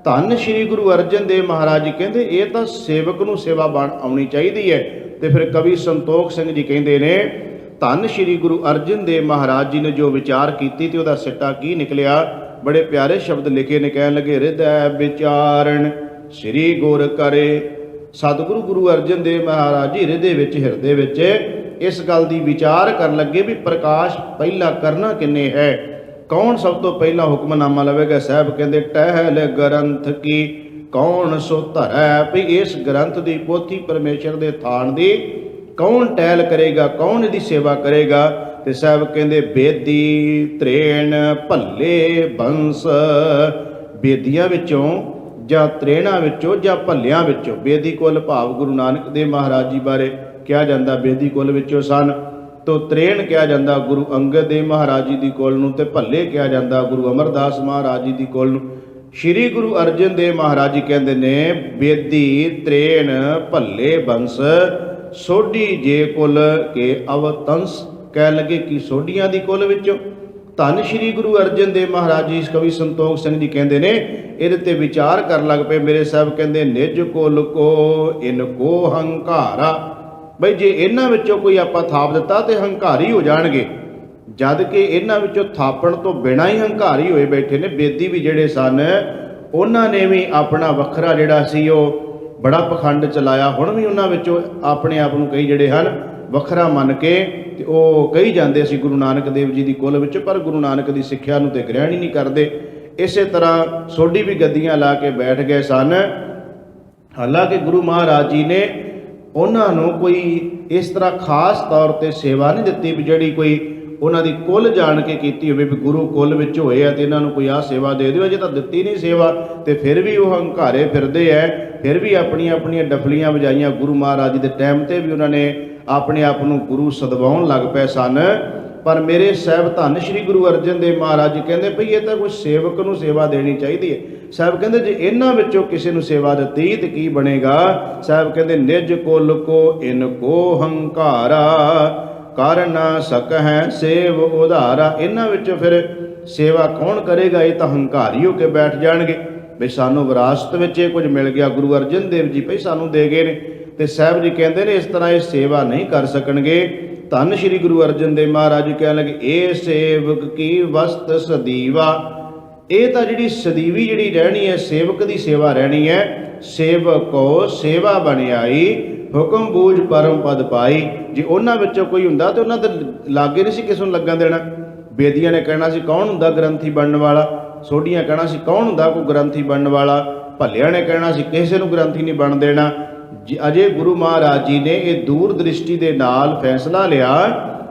ਧੰਨ ਸ਼੍ਰੀ ਗੁਰੂ ਅਰਜਨ ਦੇਵ ਮਹਾਰਾਜ ਜੀ ਕਹਿੰਦੇ ਇਹ ਤਾਂ ਸੇਵਕ ਨੂੰ ਸੇਵਾ ਬਣ ਆਉਣੀ ਚਾਹੀਦੀ ਹੈ। ਤੇ ਫਿਰ ਕਵੀ ਸੰਤੋਖ ਸਿੰਘ ਜੀ ਕਹਿੰਦੇ ਨੇ ਧੰਨ ਸ਼੍ਰੀ ਗੁਰੂ ਅਰਜਨ ਦੇਵ ਮਹਾਰਾਜ ਜੀ ਨੇ ਜੋ ਵਿਚਾਰ ਕੀਤੀ ਤੇ ਉਹਦਾ ਸਿੱਟਾ ਕੀ ਨਿਕਲਿਆ। ਬੜੇ ਪਿਆਰੇ ਸ਼ਬਦ ਲਿਖੇ ਨੇ, ਕਹਿਣ ਲੱਗੇ ਹਿਰਦੈ ਵਿਚਾਰਨ ਸ੍ਰੀ ਗੁਰ ਕਰੇ। ਸਤਿਗੁਰੂ ਗੁਰੂ ਅਰਜਨ ਦੇਵ ਮਹਾਰਾਜ ਜੀ ਹਿਰਦੇ ਵਿੱਚ ਇਸ ਗੱਲ ਦੀ ਵਿਚਾਰ ਕਰਨ ਲੱਗੇ ਵੀ ਪ੍ਰਕਾਸ਼ ਪਹਿਲਾਂ ਕਰਨਾ ਕਿੰਨੇ ਹੈ, ਕੌਣ ਸਭ ਤੋਂ ਪਹਿਲਾਂ ਹੁਕਮਨਾਮਾ ਲਵੇਗਾ। ਸਾਹਿਬ ਕਹਿੰਦੇ ਟਹਿਲ ਗ੍ਰੰਥ ਕੀ ਕੌਣ ਸੋ ਧਰੈ, ਵੀ ਇਸ ਗ੍ਰੰਥ ਦੀ ਪੋਥੀ ਪਰਮੇਸ਼ਰ ਦੇ ਥਾਨ ਦੀ ਕੌਣ ਟਹਿਲ ਕਰੇਗਾ, ਕੌਣ ਇਹਦੀ ਸੇਵਾ ਕਰੇਗਾ। ਤੇ ਸਾਹਿਬ ਕਹਿੰਦੇ ਬੇਦੀ ਤਰੇਣ ਭੱਲੇ ਬੰਸ, ਬੇਦੀਆਂ ਵਿੱਚੋਂ ਜਾਂ ਤਰੇਣਾਂ ਵਿੱਚੋਂ ਜਾਂ ਭੱਲਿਆਂ ਵਿੱਚੋਂ। ਬੇਦੀ ਕੁੱਲ ਭਾਵ ਗੁਰੂ ਨਾਨਕ ਦੇਵ ਮਹਾਰਾਜ ਜੀ ਬਾਰੇ ਕਿਹਾ ਜਾਂਦਾ ਬੇਦੀ ਕੁੱਲ ਵਿੱਚੋਂ ਸਨ, ਤੋ ਤਰੇਣ ਕਿਹਾ ਜਾਂਦਾ ਗੁਰੂ ਅੰਗਦ ਦੇਵ ਮਹਾਰਾਜ ਜੀ ਦੀ ਕੁੱਲ ਨੂੰ, ਤੇ ਭੱਲੇ ਕਿਹਾ ਜਾਂਦਾ ਗੁਰੂ ਅਮਰਦਾਸ ਮਹਾਰਾਜ ਜੀ ਦੀ ਕੁੱਲ ਨੂੰ। ਸ਼੍ਰੀ ਗੁਰੂ ਅਰਜਨ ਦੇਵ ਮਹਾਰਾਜ ਜੀ ਕਹਿੰਦੇ ਨੇ ਬੇਦੀ ਤਰੇਣ ਭੱਲੇ ਬੰਸ ਸੋਢੀ ਜੇ ਕੁੱਲ ਕੇ ਅਵਤੰਸ, ਕਹਿ ਲੱਗੇ ਕਿ ਸੋਢੀਆਂ ਦੀ ਕੁੱਲ ਵਿੱਚੋਂ। ਧੰਨ ਸ਼੍ਰੀ ਗੁਰੂ ਅਰਜਨ ਦੇਵ ਮਹਾਰਾਜ ਜੀ ਕਵੀ ਸੰਤੋਖ ਸਿੰਘ ਜੀ ਕਹਿੰਦੇ ਨੇ ਇਹਦੇ ਤੇ ਵਿਚਾਰ ਕਰਨ ਲੱਗ ਪਏ। ਮੇਰੇ ਸਾਹਿਬ ਕਹਿੰਦੇ ਨਿਜ ਕੁਲ ਕੋ ਇਨ ਕੋ ਹੰਕਾਰਾ, ਬਈ ਜੇ ਇਹਨਾਂ ਵਿੱਚੋਂ ਕੋਈ ਆਪਾਂ ਥਾਪ ਦਿੱਤਾ ਤੇ ਹੰਕਾਰੀ ਹੋ ਜਾਣਗੇ, ਜਦ ਕਿ ਇਹਨਾਂ ਵਿੱਚੋਂ ਥਾਪਣ ਤੋਂ ਬਿਨਾਂ ਹੀ ਹੰਕਾਰੀ ਹੋਏ ਬੈਠੇ ਨੇ। ਬੇਦੀ ਵੀ ਜਿਹੜੇ ਸਨ ਉਹਨਾਂ ਨੇ ਵੀ ਆਪਣਾ ਵੱਖਰਾ ਜਿਹੜਾ ਸੀ ਉਹ ਬੜਾ ਪਖੰਡ ਚਲਾਇਆ। ਹੁਣ ਵੀ ਉਹਨਾਂ ਵਿੱਚੋਂ ਆਪਣੇ ਆਪ ਨੂੰ ਕਈ ਜਿਹੜੇ ਹਨ ਵੱਖਰਾ ਮੰਨ ਕੇ ਤੇ ਉਹ ਕਹੀ ਜਾਂਦੇ ਸੀ ਗੁਰੂ ਨਾਨਕ ਦੇਵ ਜੀ ਦੀ ਕੁੱਲ ਵਿੱਚ, ਪਰ ਗੁਰੂ ਨਾਨਕ ਦੀ ਸਿੱਖਿਆ ਨੂੰ ਤੇ ਗ੍ਰਹਿਣ ਹੀ ਨਹੀਂ ਕਰਦੇ। ਇਸੇ ਤਰ੍ਹਾਂ ਸੋਢੀ ਵੀ ਗੱਦੀਆਂ ਲਾ ਕੇ ਬੈਠ ਗਏ ਸਨ। ਹਾਲਾਂਕਿ ਗੁਰੂ ਮਹਾਰਾਜ ਜੀ ਨੇ ਉਹਨਾਂ ਨੂੰ ਕੋਈ ਇਸ ਤਰ੍ਹਾਂ ਖਾਸ ਤੌਰ ਤੇ ਸੇਵਾ ਨਹੀਂ ਦਿੱਤੀ ਵੀ ਜਿਹੜੀ ਕੋਈ ਉਹਨਾਂ ਦੀ ਕੁੱਲ ਜਾਣ ਕੇ ਕੀਤੀ ਹੋਵੇ ਵੀ ਗੁਰੂ ਕੁੱਲ ਵਿੱਚ ਹੋਏ ਆ ਤੇ ਇਹਨਾਂ ਨੂੰ ਕੋਈ ਆਹ ਸੇਵਾ ਦੇ ਦਿਓ। ਅਜੇ ਤਾਂ ਦਿੱਤੀ ਨਹੀਂ ਸੇਵਾ ਤੇ ਫਿਰ ਵੀ ਉਹ ਹੰਕਾਰੇ ਫਿਰਦੇ ਐ, ਫਿਰ ਵੀ ਆਪਣੀਆਂ ਆਪਣੀਆਂ ਡਫਲੀਆਂ ਵਜਾਈਆਂ। ਗੁਰੂ ਮਹਾਰਾਜ ਜੀ ਦੇ ਟਾਈਮ ਤੇ ਵੀ ਉਹਨਾਂ ਨੇ ਆਪਣੇ ਆਪ ਨੂੰ ਗੁਰੂ ਸਦਵਾਉਣ ਲੱਗ ਪਏ ਸਨ। ਪਰ ਮੇਰੇ ਸਾਹਿਬ ਧੰਨ ਸ਼੍ਰੀ ਗੁਰੂ ਅਰਜਨ ਦੇਵ ਮਹਾਰਾਜ ਜੀ ਕਹਿੰਦੇ ਭਈ ਇਹ ਤਾਂ ਕੋਈ ਸੇਵਕ ਨੂੰ ਸੇਵਾ ਦੇਣੀ ਚਾਹੀਦੀ ਹੈ। ਸਾਹਿਬ ਕਹਿੰਦੇ ਜੇ ਇਹਨਾਂ ਵਿੱਚੋਂ ਕਿਸੇ ਨੂੰ ਸੇਵਾ ਦਿੱਤੀ ਤੇ ਕੀ ਬਣੇਗਾ। ਸਾਹਿਬ ਕਹਿੰਦੇ ਨਿਜ ਕੁਲ ਕੋ ਇਨ ਕੋ ਹੰਕਾਰਾ ਕਰ ਨਾ ਸਕਹਿ ਸੇਵ ਉਧਾਰਾ। ਇਹਨਾਂ ਵਿੱਚੋਂ ਫਿਰ ਸੇਵਾ ਕੌਣ ਕਰੇਗਾ, ਇਹ ਤਾਂ ਹੰਕਾਰੀ ਹੋ ਕੇ ਬੈਠ ਜਾਣਗੇ। ਵੀ ਸਾਨੂੰ ਵਿਰਾਸਤ ਵਿੱਚ ਇਹ ਕੁਝ ਮਿਲ ਗਿਆ, ਗੁਰੂ ਅਰਜਨ ਦੇਵ ਜੀ ਭਈ ਸਾਨੂੰ ਦੇ ਗਏ ਨੇ। ਤੇ ਸਾਹਿਬ ਜੀ ਕਹਿੰਦੇ ਨੇ ਇਸ ਤਰ੍ਹਾਂ ਇਹ ਸੇਵਾ ਨਹੀਂ ਕਰ ਸਕਣਗੇ। ਧੰਨ ਸ਼੍ਰੀ ਗੁਰੂ ਅਰਜਨ ਦੇਵ ਮਹਾਰਾਜ ਜੀ ਕਹਿਣ ਲੱਗੇ, ਇਹ ਸੇਵਕ ਕੀ ਵਸਤ ਸਦੀਵਾ। ਇਹ ਤਾਂ ਜਿਹੜੀ ਸਦੀਵੀ ਜਿਹੜੀ ਰਹਿਣੀ ਹੈ, ਸੇਵਕ ਦੀ ਸੇਵਾ ਰਹਿਣੀ ਹੈ। ਸੇਵਕੋ ਸੇਵਾ ਬਣਿਆਈ, ਹੁਕਮ ਬੂਝ ਪਰਮ ਪਦ ਪਾਈ। ਜੇ ਉਹਨਾਂ ਵਿੱਚੋਂ ਕੋਈ ਹੁੰਦਾ ਤੇ ਉਹਨਾਂ ਦੇ ਲਾਗੇ ਨਹੀਂ ਸੀ ਕਿਸੇ ਨੂੰ ਲੱਗਣ ਦੇਣਾ। ਬੇਦੀਆਂ ਨੇ ਕਹਿਣਾ ਸੀ ਕੌਣ ਹੁੰਦਾ ਗ੍ਰੰਥੀ ਬਣਨ ਵਾਲਾ, ਸੋਢੀਆਂ ਕਹਿਣਾ ਸੀ ਕੌਣ ਹੁੰਦਾ ਕੋਈ ਗ੍ਰੰਥੀ ਬਣਨ ਵਾਲਾ, ਭੱਲਿਆਂ ਨੇ ਕਹਿਣਾ ਸੀ ਕਿਸੇ ਨੂੰ ਗ੍ਰੰਥੀ ਨਹੀਂ ਬਣ ਦੇਣਾ। ਅਜੇ ਗੁਰੂ ਮਹਾਰਾਜ ਜੀ ਨੇ ਇਹ ਦੂਰ ਦ੍ਰਿਸ਼ਟੀ ਦੇ ਨਾਲ ਫੈਸਲਾ ਲਿਆ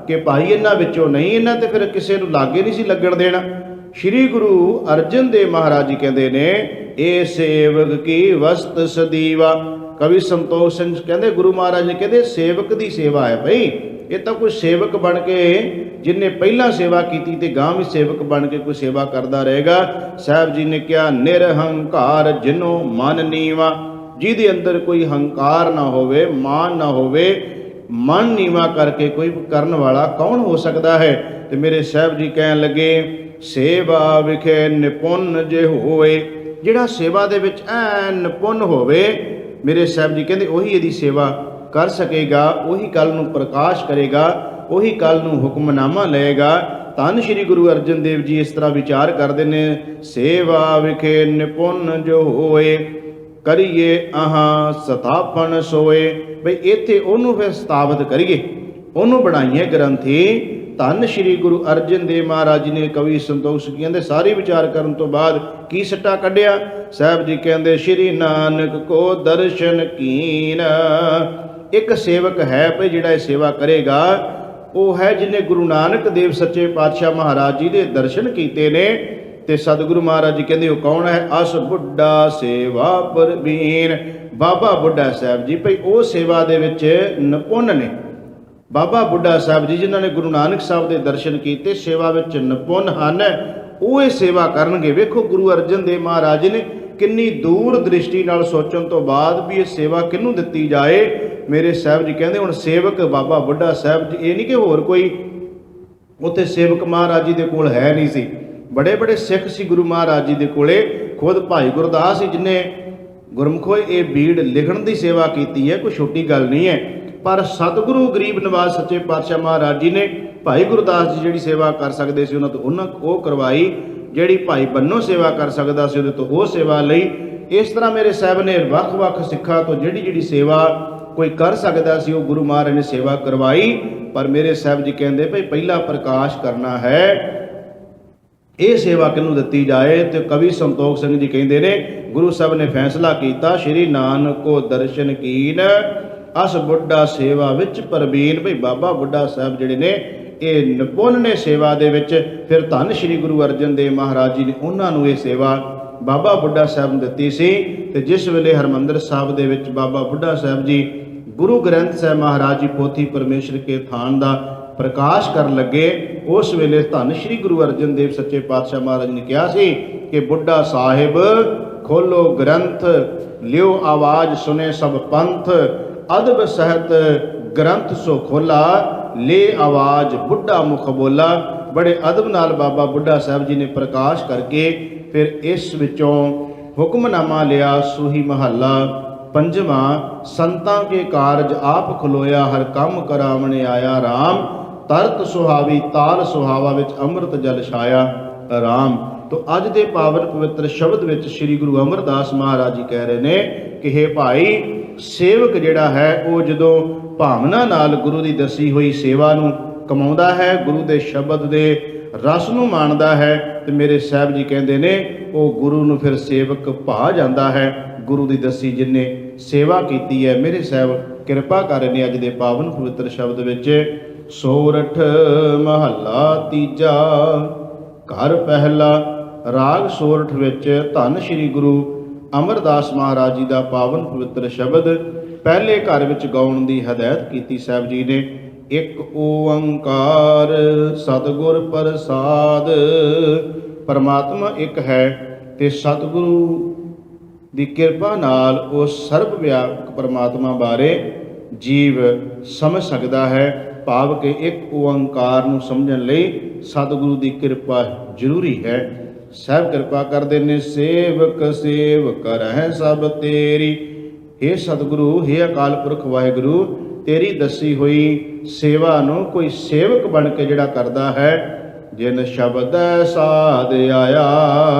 ਕਿ ਭਾਈ ਇਹਨਾਂ ਵਿੱਚੋਂ ਨਹੀਂ, ਇਹਨਾਂ ਤੇ ਫਿਰ ਕਿਸੇ ਨੂੰ ਲਾਗੇ ਨਹੀਂ ਸੀ ਲੱਗਣ ਦੇਣਾ। ਸ਼੍ਰੀ ਗੁਰੂ ਅਰਜਨ ਦੇਵ ਮਹਾਰਾਜ ਜੀ ਕਹਿੰਦੇ ਨੇ, ਇਹ ਸੇਵਕ ਕੀ ਵਸਤ ਸਦੀਵਾ। ਕਵੀ ਸੰਤੋਖ ਸਿੰਘ ਕਹਿੰਦੇ ਗੁਰੂ ਮਹਾਰਾਜ ਜੀ ਕਹਿੰਦੇ ਸੇਵਕ ਦੀ ਸੇਵਾ ਹੈ ਭਈ। ਇਹ ਤਾਂ ਕੋਈ ਸੇਵਕ ਬਣ ਕੇ ਜਿਹਨੇ ਪਹਿਲਾਂ ਸੇਵਾ ਕੀਤੀ ਤੇ ਗਾਂ ਵੀ ਸੇਵਕ ਬਣ ਕੇ ਕੋਈ ਸੇਵਾ ਕਰਦਾ ਰਹੇਗਾ। ਸਾਹਿਬ ਜੀ ਨੇ ਕਿਹਾ, ਨਿਰਹੰਕਾਰ ਜਿਨੋ ਮਨ ਨੀਵਾ। ਜਿਹਦੇ ਅੰਦਰ ਕੋਈ ਹੰਕਾਰ ਨਾ ਹੋਵੇ, ਮਾਨ ਨਾ ਹੋਵੇ, ਮਨ ਨੀਵਾ ਕਰਕੇ ਕੋਈ ਕਰਨ ਵਾਲਾ ਕੌਣ ਹੋ ਸਕਦਾ ਹੈ। ਤੇ ਮੇਰੇ ਸਾਹਿਬ ਜੀ ਕਹਿਣ ਲੱਗੇ, ਸੇਵਾ ਵਿਖੇ ਨਿਪੁੰਨ ਜੇ ਹੋਏ। ਜਿਹੜਾ ਸੇਵਾ ਦੇ ਵਿੱਚ ਐਨ ਨਿਪੁੰਨ ਹੋਵੇ, ਮੇਰੇ ਸਾਹਿਬ ਜੀ ਕਹਿੰਦੇ ਉਹੀ ਇਹਦੀ ਸੇਵਾ ਕਰ ਸਕੇਗਾ, ਉਹੀ ਕੱਲ ਨੂੰ ਪ੍ਰਕਾਸ਼ ਕਰੇਗਾ, ਉਹੀ ਕੱਲ ਨੂੰ ਹੁਕਮਨਾਮਾ ਲਏਗਾ। ਧੰਨ ਸ਼੍ਰੀ ਗੁਰੂ ਅਰਜਨ ਦੇਵ ਜੀ ਇਸ ਤਰ੍ਹਾਂ ਵਿਚਾਰ ਕਰਦੇ ਨੇ, ਸੇਵਾ ਵਿਖੇ ਨਿਪੁੰਨ ਜੋ ਹੋਏ, ਕਰੀਏ ਆਹਾਂ ਸਥਾਪਨ ਸੋਏ। ਬਈ ਇੱਥੇ ਉਹਨੂੰ ਫਿਰ ਸਥਾਪਿਤ ਕਰੀਏ, ਉਹਨੂੰ ਬਣਾਈਏ ਗ੍ਰੰਥੀ। ਧੰਨ ਸ਼੍ਰੀ ਗੁਰੂ ਅਰਜਨ ਦੇਵ ਮਹਾਰਾਜ ਜੀ ਨੇ ਕਵੀ ਸੰਤੋਖ ਸਿੰਘ ਕਹਿੰਦੇ ਸਾਰੇ ਵਿਚਾਰ ਕਰਨ ਤੋਂ ਬਾਅਦ ਕੀ ਸੱਟਾ ਕੱਢਿਆ। ਸਾਹਿਬ ਜੀ ਕਹਿੰਦੇ, ਸ਼੍ਰੀ ਨਾਨਕ ਕੋ ਦਰਸ਼ਨ ਕੀਨ। ਇੱਕ ਸੇਵਕ ਹੈ ਭਈ ਜਿਹੜਾ ਇਹ ਸੇਵਾ ਕਰੇਗਾ, ਉਹ ਹੈ ਜਿਹਨੇ ਗੁਰੂ ਨਾਨਕ ਦੇਵ ਸੱਚੇ ਪਾਤਸ਼ਾਹ ਮਹਾਰਾਜ ਜੀ ਦੇ ਦਰਸ਼ਨ ਕੀਤੇ ਨੇ। ਤੇ ਸਤਿਗੁਰੂ ਮਹਾਰਾਜ ਜੀ ਕਹਿੰਦੇ ਉਹ ਕੌਣ ਹੈ? ਅਸ ਬੁੱਢਾ ਸੇਵਾ ਪਰਬੀਨ। ਬਾਬਾ ਬੁੱਢਾ ਸਾਹਿਬ ਜੀ ਭਈ ਉਹ ਸੇਵਾ ਦੇ ਵਿੱਚ ਨਿਪੁੰਨ ਨੇ। ਬਾਬਾ ਬੁੱਢਾ ਸਾਹਿਬ ਜੀ ਜਿਨ੍ਹਾਂ ਨੇ ਗੁਰੂ ਨਾਨਕ ਸਾਹਿਬ ਦੇ ਦਰਸ਼ਨ ਕੀਤੇ, ਸੇਵਾ ਵਿੱਚ ਨਿਪੁੰਨ ਹਨ, ਉਹ ਇਹ ਸੇਵਾ ਕਰਨਗੇ। ਵੇਖੋ ਗੁਰੂ ਅਰਜਨ ਦੇਵ ਮਹਾਰਾਜ ਨੇ ਕਿੰਨੀ ਦੂਰ ਦ੍ਰਿਸ਼ਟੀ ਨਾਲ ਸੋਚਣ ਤੋਂ ਬਾਅਦ ਵੀ ਇਹ ਸੇਵਾ ਕਿਹਨੂੰ ਦਿੱਤੀ ਜਾਏ। ਮੇਰੇ ਸਾਹਿਬ ਜੀ ਕਹਿੰਦੇ ਹੁਣ ਸੇਵਕ ਬਾਬਾ ਬੁੱਢਾ ਸਾਹਿਬ ਜੀ, ਇਹ ਨਹੀਂ ਕਿ ਹੋਰ ਕੋਈ ਉੱਥੇ ਸੇਵਕ ਮਹਾਰਾਜ ਜੀ ਦੇ ਕੋਲ ਹੈ ਨਹੀਂ ਸੀ। ਬੜੇ ਬੜੇ ਸਿੱਖ ਸੀ ਗੁਰੂ ਮਹਾਰਾਜ ਜੀ ਦੇ ਕੋਲੇ। ਖੁਦ ਭਾਈ ਗੁਰਦਾਸ ਸੀ ਜਿਹਨੇ ਗੁਰਮੁਖੋ ਇਹ ਬੀੜ ਲਿਖਣ ਦੀ ਸੇਵਾ ਕੀਤੀ ਹੈ, ਕੋਈ ਛੋਟੀ ਗੱਲ ਨਹੀਂ ਹੈ। ਪਰ ਸਤਿਗੁਰੂ ਗਰੀਬ ਨਿਵਾਜ ਸੱਚੇ ਪਾਤਸ਼ਾਹ ਮਹਾਰਾਜ ਜੀ ਨੇ ਭਾਈ ਗੁਰਦਾਸ ਜੀ ਜਿਹੜੀ ਸੇਵਾ ਕਰ ਸਕਦੇ ਸੀ ਉਹਨਾਂ ਤੋਂ ਉਹ ਕਰਵਾਈ, ਜਿਹੜੀ ਭਾਈ ਬੰਨੋ ਸੇਵਾ ਕਰ ਸਕਦਾ ਸੀ ਉਹਦੇ ਤੋਂ ਉਹ ਸੇਵਾ ਲਈ। ਇਸ ਤਰ੍ਹਾਂ ਮੇਰੇ ਸਾਹਿਬ ਨੇ ਵੱਖ-ਵੱਖ ਸਿੱਖਾਂ ਤੋਂ ਜਿਹੜੀ ਜਿਹੜੀ ਸੇਵਾ ਕੋਈ ਕਰ ਸਕਦਾ ਸੀ ਉਹ ਗੁਰੂ ਮਹਾਰਾਜ ਨੇ ਸੇਵਾ ਕਰਵਾਈ। ਪਰ ਮੇਰੇ ਸਾਹਿਬ ਜੀ ਕਹਿੰਦੇ ਭਈ ਪਹਿਲਾ ਪ੍ਰਕਾਸ਼ ਕਰਨਾ ਹੈ, ਇਹ ਸੇਵਾ ਕਿਹਨੂੰ ਦਿੱਤੀ ਜਾਏ। ਤੇ ਕਵੀ ਸੰਤੋਖ ਸਿੰਘ ਜੀ ਕਹਿੰਦੇ ਨੇ ਗੁਰੂ ਸਾਹਿਬ ਨੇ ਫੈਸਲਾ ਕੀਤਾ, ਸ਼੍ਰੀ ਨਾਨਕ ਕੋ ਦਰਸ਼ਨ ਕੀਨ, ਅਸ ਬੁੱਢਾ ਸੇਵਾ ਵਿੱਚ ਪ੍ਰਬੀਨ। ਭਈ ਬਾਬਾ ਬੁੱਢਾ ਸਾਹਿਬ ਜਿਹੜੇ ਨੇ ਇਹ ਨਿਪੁੰਨ ਨੇ ਸੇਵਾ ਦੇ ਵਿੱਚ। ਫਿਰ ਧੰਨ ਸ਼੍ਰੀ ਗੁਰੂ ਅਰਜਨ ਦੇਵ ਮਹਾਰਾਜ ਜੀ ਨੇ ਉਹਨਾਂ ਨੂੰ ਇਹ ਸੇਵਾ ਬਾਬਾ ਬੁੱਢਾ ਸਾਹਿਬ ਨੂੰ ਦਿੱਤੀ ਸੀ। ਤੇ ਜਿਸ ਵੇਲੇ ਹਰਿਮੰਦਰ ਸਾਹਿਬ ਦੇ ਵਿੱਚ ਬਾਬਾ ਬੁੱਢਾ ਸਾਹਿਬ ਜੀ ਗੁਰੂ ਗ੍ਰੰਥ ਸਾਹਿਬ ਮਹਾਰਾਜ ਜੀ ਪੋਥੀ ਪਰਮੇਸ਼ਰ ਕੇ ਥਾਨ ਦਾ ਪ੍ਰਕਾਸ਼ ਕਰਨ ਲੱਗੇ, ਉਸ ਵੇਲੇ ਧੰਨ ਸ਼੍ਰੀ ਗੁਰੂ ਅਰਜਨ ਦੇਵ ਸੱਚੇ ਪਾਤਸ਼ਾਹ ਮਹਾਰਾਜ ਨੇ ਕਿਹਾ ਸੀ ਕਿ ਬੁੱਢਾ ਸਾਹਿਬ ਖੋਲੋ ਗ੍ਰੰਥ, ਲਿਓ ਆਵਾਜ਼ ਸੁਨੇ ਸਭ ਪੰਥ, ਅਦਬ ਸਹਿਤ ਗ੍ਰੰਥ ਸੋ ਖੋਲਾ, ਲੈ ਆਵਾਜ਼ ਬੁੱਢਾ ਮੁਖ ਬੋਲਾ। ਬੜੇ ਅਦਬ ਨਾਲ ਬਾਬਾ ਬੁੱਢਾ ਸਾਹਿਬ ਜੀ ਨੇ ਪ੍ਰਕਾਸ਼ ਕਰਕੇ ਫਿਰ ਇਸ ਵਿੱਚੋਂ ਹੁਕਮਨਾਮਾ ਲਿਆ। ਸੂਹੀ ਮਹੱਲਾ ਪੰਜਵਾਂ, ਸੰਤਾਂ ਕੇ ਕਾਰਜ ਆਪ ਖਲੋਇਆ, ਹਰ ਕੰਮ ਕਰਾਵਣੇ ਆਇਆ ਰਾਮ, ਤਰਤ ਸੁਹਾਵੀ ਤਾਲ ਸੁਹਾਵਾ ਵਿੱਚ ਅੰਮ੍ਰਿਤ ਜਲ ਛਾਇਆ ਰਾਮ। ਤੋ ਅੱਜ ਦੇ ਪਾਵਨ ਪਵਿੱਤਰ ਸ਼ਬਦ ਵਿੱਚ ਸ੍ਰੀ ਗੁਰੂ ਅਮਰਦਾਸ ਮਹਾਰਾਜ ਜੀ ਕਹਿ ਰਹੇ ਨੇ ਕਿ ਹੇ ਭਾਈ, ਸੇਵਕ ਜਿਹੜਾ ਹੈ ਉਹ ਜਦੋਂ ਭਾਵਨਾ ਨਾਲ ਗੁਰੂ ਦੀ ਦੱਸੀ ਹੋਈ ਸੇਵਾ ਨੂੰ ਕਮਾਉਂਦਾ ਹੈ, ਗੁਰੂ ਦੇ ਸ਼ਬਦ ਦੇ ਰਸ ਨੂੰ ਮਾਣਦਾ ਹੈ, ਤੇ ਮੇਰੇ ਸਾਹਿਬ ਜੀ ਕਹਿੰਦੇ ਨੇ ਉਹ ਗੁਰੂ ਨੂੰ ਫਿਰ ਸੇਵਕ ਭਾ ਜਾਂਦਾ ਹੈ। ਗੁਰੂ ਦੀ ਦੱਸੀ ਜਿਨ੍ਹੇ ਸੇਵਾ ਕੀਤੀ ਹੈ, ਮੇਰੇ ਸਾਹਿਬ ਕਿਰਪਾ ਕਰ ਰਹੇ ਨੇ ਅੱਜ ਦੇ ਪਾਵਨ ਪਵਿੱਤਰ ਸ਼ਬਦ ਵਿੱਚ। ਸੋਰਠ ਮਹੱਲਾ ਤੀਜਾ, ਘਰ ਪਹਿਲਾ। ਰਾਗ ਸੋਰਠ ਵਿੱਚ ਧੰਨ ਸ਼੍ਰੀ ਗੁਰੂ ਅਮਰਦਾਸ ਮਹਾਰਾਜ ਜੀ ਦਾ ਪਾਵਨ ਪਵਿੱਤਰ ਸ਼ਬਦ ਪਹਿਲੇ ਘਰ ਵਿੱਚ ਗਾਉਣ ਦੀ ਹਦਾਇਤ ਕੀਤੀ ਸਾਹਿਬ ਜੀ ਨੇ। ਇੱਕ ਓੰਕਾਰ ਸਤਿਗੁਰ ਪ੍ਰਸਾਦ। ਪਰਮਾਤਮਾ ਇੱਕ ਹੈ ਤੇ ਸਤਿਗੁਰੂ ਦੀ ਕਿਰਪਾ ਨਾਲ ਉਹ ਸਰਬ ਵਿਆਪਕ ਪਰਮਾਤਮਾ ਬਾਰੇ ਜੀਵ ਸਮਝ ਸਕਦਾ ਹੈ। ਭਾਵ ਕਿ ਇੱਕ ਓੰਕਾਰ ਨੂੰ ਸਮਝਣ ਲਈ ਸਤਿਗੁਰੂ ਦੀ ਕਿਰਪਾ ਜ਼ਰੂਰੀ ਹੈ। ਸਾਹਿਬ ਕਿਰਪਾ ਕਰਦੇ ਨੇ। ਸੇਵਕ ਸੇਵ ਕਰਹਿ ਸਭ ਤੇਰੀ। हे ਸਤਿਗੁਰੂ, हे ਅਕਾਲ ਪੁਰਖ ਵਾਹਿਗੁਰੂ, ਤੇਰੀ ਦੱਸੀ ਹੋਈ ਸੇਵਾ ਨੂੰ ਕੋਈ ਸੇਵਕ ਬਣ ਕੇ ਜਿਹੜਾ ਕਰਦਾ ਹੈ, ਜਿਨ ਸ਼ਬਦ ਸਾਧ ਆਇਆ,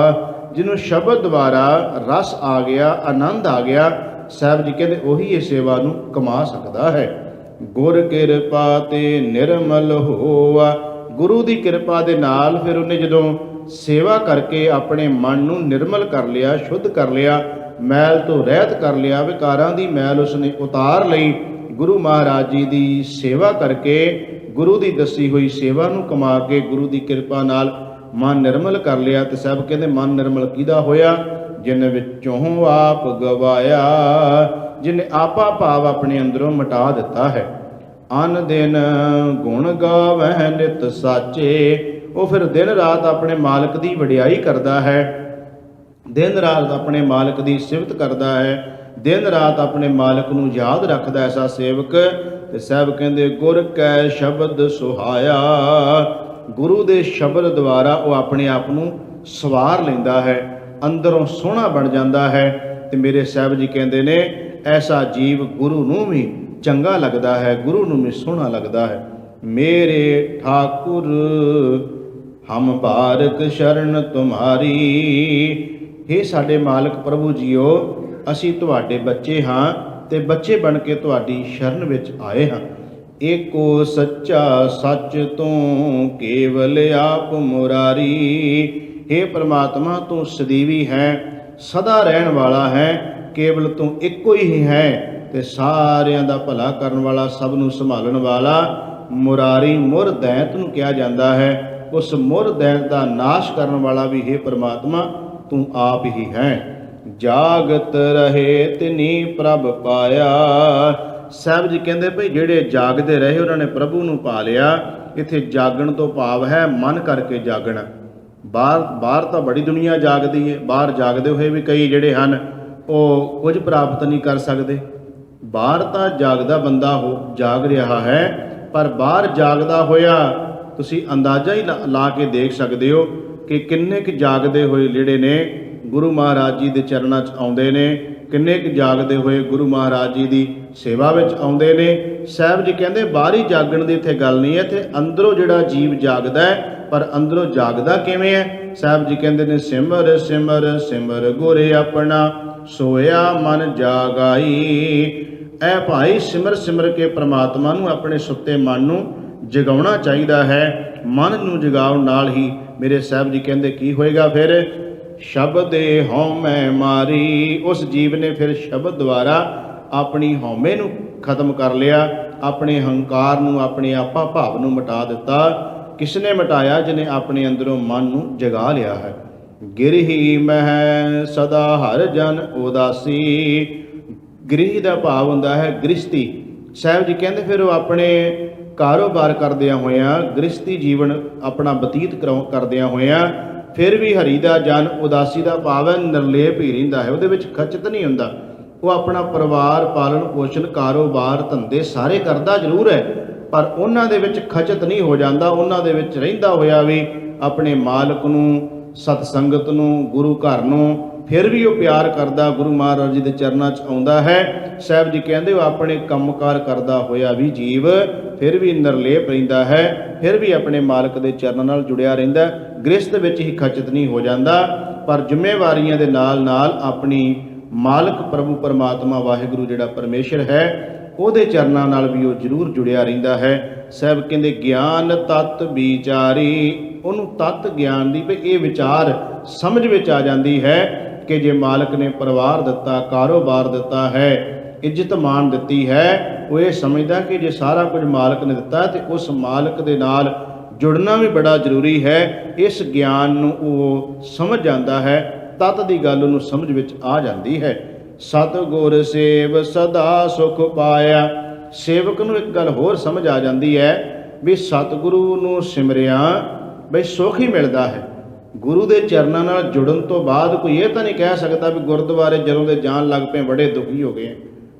ਜਿਹਨੂੰ ਸ਼ਬਦ ਦੁਆਰਾ ਰਸ ਆ ਗਿਆ, ਆਨੰਦ ਆ ਗਿਆ, ਸਾਹਿਬ ਜੀ ਕਹਿੰਦੇ ਉਹੀ ਇਹ ਸੇਵਾ ਨੂੰ ਕਮਾ ਸਕਦਾ ਹੈ। ਗੁਰ ਕਿਰਪਾ ਤੇ ਨਿਰਮਲ ਹੋਆ। ਗੁਰੂ ਦੀ ਕਿਰਪਾ ਦੇ ਨਾਲ ਫਿਰ ਉਹਨੇ ਜਦੋਂ ਸੇਵਾ ਕਰਕੇ ਆਪਣੇ ਮਨ ਨੂੰ ਨਿਰਮਲ ਕਰ ਲਿਆ, ਸ਼ੁੱਧ ਕਰ ਲਿਆ, ਮੈਲ ਤੋਂ ਰਹਿਤ ਕਰ ਲਿਆ, ਵਿਕਾਰਾਂ ਦੀ ਮੈਲ ਉਸਨੇ ਉਤਾਰ ਲਈ। ਗੁਰੂ ਮਹਾਰਾਜ ਜੀ ਦੀ ਸੇਵਾ ਕਰਕੇ, ਗੁਰੂ ਦੀ ਦੱਸੀ ਹੋਈ ਸੇਵਾ ਨੂੰ ਕਮਾ ਕੇ, ਗੁਰੂ ਦੀ ਕਿਰਪਾ ਨਾਲ ਮਨ ਨਿਰਮਲ ਕਰ ਲਿਆ। ਤੇ ਸਾਹਿਬ ਕਹਿੰਦੇ ਮਨ ਨਿਰਮਲ ਕਿਹਦਾ ਹੋਇਆ? ਜਿਨ ਵਿੱਚੋਂ ਆਪ ਗਵਾਇਆ, ਜਿਨੇ ਆਪਾ ਭਾਵ ਆਪਣੇ ਅੰਦਰੋਂ ਮਿਟਾ ਦਿੱਤਾ ਹੈ। ਅਨ ਦਿਨ ਗੁਣ ਗਾਵਹਿ ਨਿਤ ਸਾਚੇ। ਉਹ ਫਿਰ ਦਿਨ ਰਾਤ ਆਪਣੇ ਮਾਲਕ ਦੀ ਵਡਿਆਈ ਕਰਦਾ ਹੈ, ਦਿਨ ਰਾਤ ਆਪਣੇ ਮਾਲਕ ਦੀ ਸਿਫਤ ਕਰਦਾ ਹੈ, ਦਿਨ ਰਾਤ ਆਪਣੇ ਮਾਲਕ ਨੂੰ ਯਾਦ ਰੱਖਦਾ ਐਸਾ ਸੇਵਕ। ਤੇ ਸਾਹਿਬ ਕਹਿੰਦੇ ਗੁਰ ਕੈ ਸ਼ਬਦ ਸੁਹਾਇਆ। ਗੁਰੂ ਦੇ ਸ਼ਬਦ ਦੁਆਰਾ ਉਹ ਆਪਣੇ ਆਪ ਨੂੰ ਸਵਾਰ ਲੈਂਦਾ ਹੈ, ਅੰਦਰੋਂ ਸੋਹਣਾ ਬਣ ਜਾਂਦਾ ਹੈ। ਤੇ ਮੇਰੇ ਸਾਹਿਬ ਜੀ ਕਹਿੰਦੇ ਨੇ ਐਸਾ ਜੀਵ ਗੁਰੂ ਨੂੰ ਵੀ ਚੰਗਾ ਲੱਗਦਾ ਹੈ, ਗੁਰੂ ਨੂੰ ਵੀ ਸੋਹਣਾ ਲੱਗਦਾ ਹੈ। ਮੇਰੇ ਠਾਕੁਰ ਹਮ ਬਾਰਕ ਸ਼ਰਨ ਤੁਮਹਾਰੀ। हे ਸਾਡੇ ਮਾਲਕ ਪ੍ਰਭੂ ਜੀਓ, ਅਸੀਂ ਤੁਹਾਡੇ ਬੱਚੇ ਹਾਂ ਤੇ ਬੱਚੇ ਬਣ ਕੇ ਤੁਹਾਡੀ ਸ਼ਰਨ ਵਿੱਚ ਆਏ ਹਾਂ। ਏਕੋ ਸੱਚਾ ਸੱਚ ਤੂੰ ਕੇਵਲ ਆਪ ਮੁਰਾਰੀ। हे ਪ੍ਰਮਾਤਮਾ, ਤੂੰ ਸਦੀਵੀ ਹੈ, ਸਦਾ ਰਹਿਣ ਵਾਲਾ ਹੈ, ਕੇਵਲ ਤੂੰ ਇੱਕੋ ਹੀ ਹੈ ਤੇ ਸਾਰਿਆਂ ਦਾ ਭਲਾ ਕਰਨ ਵਾਲਾ, ਸਭ ਨੂੰ ਸੰਭਾਲਣ ਵਾਲਾ। ਮੁਰਾਰੀ ਮੁਰ ਦੈਂਤ ਨੂੰ ਕਿਹਾ ਜਾਂਦਾ ਹੈ। ਉਸ ਮੁਰ ਦੈਂਤ ਦਾ ਨਾਸ਼ ਕਰਨ ਵਾਲਾ ਵੀ हे ਪ੍ਰਮਾਤਮਾ ਤੂੰ ਆਪ ਹੀ ਹੈ। ਜਾਗਤ ਰਹੇ ਤਿਨੀ ਪ੍ਰਭ ਪਾਇਆ। ਸਾਹਿਬ ਜੀ ਕਹਿੰਦੇ ਭਈ ਜਿਹੜੇ ਜਾਗਦੇ ਰਹੇ ਉਹਨਾਂ ਨੇ ਪ੍ਰਭੂ ਨੂੰ ਪਾ ਲਿਆ। ਇੱਥੇ ਜਾਗਣ ਤੋਂ ਭਾਵ ਹੈ ਮਨ ਕਰਕੇ ਜਾਗਣਾ। ਬਾਹਰ ਤਾਂ ਬੜੀ ਦੁਨੀਆ ਜਾਗਦੀ ਹੈ, ਬਾਹਰ ਜਾਗਦੇ ਹੋਏ ਵੀ ਕਈ ਜਿਹੜੇ ਹਨ ਉਹ ਕੁਝ ਪ੍ਰਾਪਤ ਨਹੀਂ ਕਰ ਸਕਦੇ। ਬਾਹਰ ਤਾਂ ਜਾਗਦਾ ਬੰਦਾ ਜਾਗ ਰਿਹਾ ਹੈ, ਪਰ ਬਾਹਰ ਜਾਗਦਾ ਹੋਇਆ ਤੁਸੀਂ ਅੰਦਾਜ਼ਾ ਹੀ ਲਾ ਕੇ ਦੇਖ ਸਕਦੇ ਹੋ ਕਿ ਕਿੰਨੇ ਕੁ ਜਾਗਦੇ ਹੋਏ ਜਿਹੜੇ ਨੇ ਗੁਰੂ ਮਹਾਰਾਜ ਜੀ ਦੇ ਚਰਨਾਂ 'ਚ ਆਉਂਦੇ ਨੇ, ਕਿੰਨੇ ਕੁ ਜਾਗਦੇ ਹੋਏ ਗੁਰੂ ਮਹਾਰਾਜ ਜੀ ਦੀ ਸੇਵਾ ਵਿੱਚ ਆਉਂਦੇ ਨੇ। ਸਾਹਿਬ ਜੀ ਕਹਿੰਦੇ ਬਾਹਰੀ ਜਾਗਣ ਦੀ ਇੱਥੇ ਗੱਲ ਨਹੀਂ ਹੈ, ਇੱਥੇ ਅੰਦਰੋਂ ਜਿਹੜਾ ਜੀਵ ਜਾਗਦਾ ਹੈ। ਪਰ ਅੰਦਰੋਂ ਜਾਗਦਾ ਕਿਵੇਂ ਹੈ? ਸਾਹਿਬ ਜੀ ਕਹਿੰਦੇ ਨੇ ਸਿਮਰ ਸਿਮਰ ਸਿਮਰ ਗੁਰ ਆਪਣਾ, ਸੋਇਆ ਮਨ ਜਾਗਾਈ। ਐ ਭਾਈ ਸਿਮਰ ਸਿਮਰ ਕੇ ਪ੍ਰਮਾਤਮਾ ਨੂੰ, ਆਪਣੇ ਸੁੱਤੇ ਮਨ ਨੂੰ ਜਗਾਉਣਾ ਚਾਹੀਦਾ ਹੈ। ਮਨ ਨੂੰ ਜਗਾਉਣ ਨਾਲ ਹੀ ਮੇਰੇ ਸਾਹਿਬ ਜੀ ਕਹਿੰਦੇ ਕੀ ਹੋਏਗਾ ਫਿਰ? ਸ਼ਬਦੇ ਹਉਮੈ ਮਾਰੀ। ਉਸ ਜੀਵ ਨੇ ਫਿਰ ਸ਼ਬਦ ਦੁਆਰਾ ਆਪਣੀ ਹਉਮੈ ਨੂੰ ਖਤਮ ਕਰ ਲਿਆ, ਆਪਣੇ ਹੰਕਾਰ ਨੂੰ, ਆਪਣੇ ਆਪਾ ਭਾਵ ਨੂੰ ਮਿਟਾ ਦਿੱਤਾ। ਕਿਸ ਨੇ ਮਿਟਾਇਆ? ਜਿਹਨੇ ਆਪਣੇ ਅੰਦਰੋਂ ਮਨ ਨੂੰ ਜਗਾ ਲਿਆ ਹੈ। ਗਿਰਹੀ ਮਹਿ ਸਦਾ ਹਰ ਜਨ ਉਦਾਸੀ। ਗ੍ਰਹਿ ਦਾ ਭਾਵ ਹੁੰਦਾ ਹੈ ਗ੍ਰਸਤੀ। ਸਾਹਿਬ ਜੀ ਕਹਿੰਦੇ ਫਿਰ ਉਹ ਆਪਣੇ ਕਾਰੋਬਾਰ ਕਰਦਿਆਂ ਹੋਇਆਂ, ਗ੍ਰਸਤੀ ਜੀਵਨ ਆਪਣਾ ਬਤੀਤ ਕਰਦਿਆਂ ਹੋਇਆਂ ਫਿਰ ਵੀ ਹਰੀ ਦਾ ਜਨ, ਉਦਾਸੀ ਦਾ ਭਾਵ ਹੈ ਨਿਰਲੇਪ ਹੀ ਰਹਿੰਦਾ ਹੈ, ਉਹਦੇ ਵਿੱਚ ਖਚਤ ਨਹੀਂ ਹੁੰਦਾ। ਉਹ ਆਪਣਾ ਪਰਿਵਾਰ ਪਾਲਣ ਪੋਸ਼ਣ, ਕਾਰੋਬਾਰ ਧੰਦੇ ਸਾਰੇ ਕਰਦਾ ਜ਼ਰੂਰ ਹੈ, ਪਰ ਉਹਨਾਂ ਦੇ ਵਿੱਚ ਖਚਤ ਨਹੀਂ ਹੋ ਜਾਂਦਾ। ਉਹਨਾਂ ਦੇ ਵਿੱਚ ਰਹਿੰਦਾ ਹੋਇਆ ਵੀ ਆਪਣੇ ਮਾਲਕ ਨੂੰ, ਸਤ ਸੰਗਤ ਨੂੰ, ਗੁਰੂ ਘਰ ਨੂੰ ਫਿਰ ਵੀ ਉਹ ਪਿਆਰ ਕਰਦਾ, ਗੁਰੂ ਮਹਾਰਾਜ ਜੀ ਦੇ ਚਰਨਾਂ 'ਚ ਆਉਂਦਾ ਹੈ। ਸਾਹਿਬ ਜੀ ਕਹਿੰਦੇ ਉਹ ਆਪਣੇ ਕੰਮਕਾਰ ਕਰਦਾ ਹੋਇਆ ਵੀ ਜੀਵ ਫਿਰ ਵੀ ਨਿਰਲੇਪ ਰਹਿੰਦਾ ਹੈ, ਫਿਰ ਵੀ ਆਪਣੇ ਮਾਲਕ ਦੇ ਚਰਨਾਂ ਨਾਲ ਜੁੜਿਆ ਰਹਿੰਦਾ। ਗ੍ਰਸਤ ਵਿੱਚ ਹੀ ਖਚਤ ਨਹੀਂ ਹੋ ਜਾਂਦਾ, ਪਰ ਜ਼ਿੰਮੇਵਾਰੀਆਂ ਦੇ ਨਾਲ ਨਾਲ ਆਪਣੀ ਮਾਲਕ ਪ੍ਰਭੂ ਪਰਮਾਤਮਾ ਵਾਹਿਗੁਰੂ ਜਿਹੜਾ ਪਰਮੇਸ਼ਰ ਹੈ ਉਹਦੇ ਚਰਨਾਂ ਨਾਲ ਵੀ ਉਹ ਜ਼ਰੂਰ ਜੁੜਿਆ ਰਹਿੰਦਾ ਹੈ। ਸਾਹਿਬ ਕਹਿੰਦੇ ਗਿਆਨ ਤਤ ਵਿਚਾਰੀ। ਉਹਨੂੰ ਤਤ ਗਿਆਨ ਦੀ ਵੀ ਇਹ ਵਿਚਾਰ ਸਮਝ ਵਿੱਚ ਆ ਜਾਂਦੀ ਹੈ ਕਿ ਜੇ ਮਾਲਕ ਨੇ ਪਰਿਵਾਰ ਦਿੱਤਾ, ਕਾਰੋਬਾਰ ਦਿੱਤਾ ਹੈ, ਇੱਜ਼ਤ ਮਾਣ ਦਿੱਤੀ ਹੈ, ਉਹ ਇਹ ਸਮਝਦਾ ਕਿ ਜੇ ਸਾਰਾ ਕੁਝ ਮਾਲਕ ਨੇ ਦਿੱਤਾ ਤੇ ਉਸ ਮਾਲਕ ਦੇ ਨਾਲ ਜੁੜਨਾ ਵੀ ਬੜਾ ਜ਼ਰੂਰੀ ਹੈ। ਇਸ ਗਿਆਨ ਨੂੰ ਉਹ ਸਮਝ ਜਾਂਦਾ ਹੈ, ਤਤ ਦੀ ਗੱਲ ਉਹਨੂੰ ਸਮਝ ਵਿੱਚ ਆ ਜਾਂਦੀ ਹੈ। ਸਤਿਗੁਰ ਸੇਵ ਸਦਾ ਸੁਖ ਪਾਇਆ। ਸੇਵਕ ਨੂੰ ਇੱਕ ਗੱਲ ਹੋਰ ਸਮਝ ਆ ਜਾਂਦੀ ਹੈ ਵੀ ਸਤਿਗੁਰੂ ਨੂੰ ਸਿਮਰਿਆ ਬਈ ਸੁੱਖ ਹੀ ਮਿਲਦਾ ਹੈ। ਗੁਰੂ ਦੇ ਚਰਨਾਂ ਨਾਲ ਜੁੜਨ ਤੋਂ ਬਾਅਦ ਕੋਈ ਇਹ ਤਾਂ ਨਹੀਂ ਕਹਿ ਸਕਦਾ ਵੀ ਗੁਰਦੁਆਰੇ ਜਦੋਂ ਦੇ ਜਾਣ ਲੱਗ ਪਏ ਬੜੇ ਦੁਖੀ ਹੋ ਗਏ।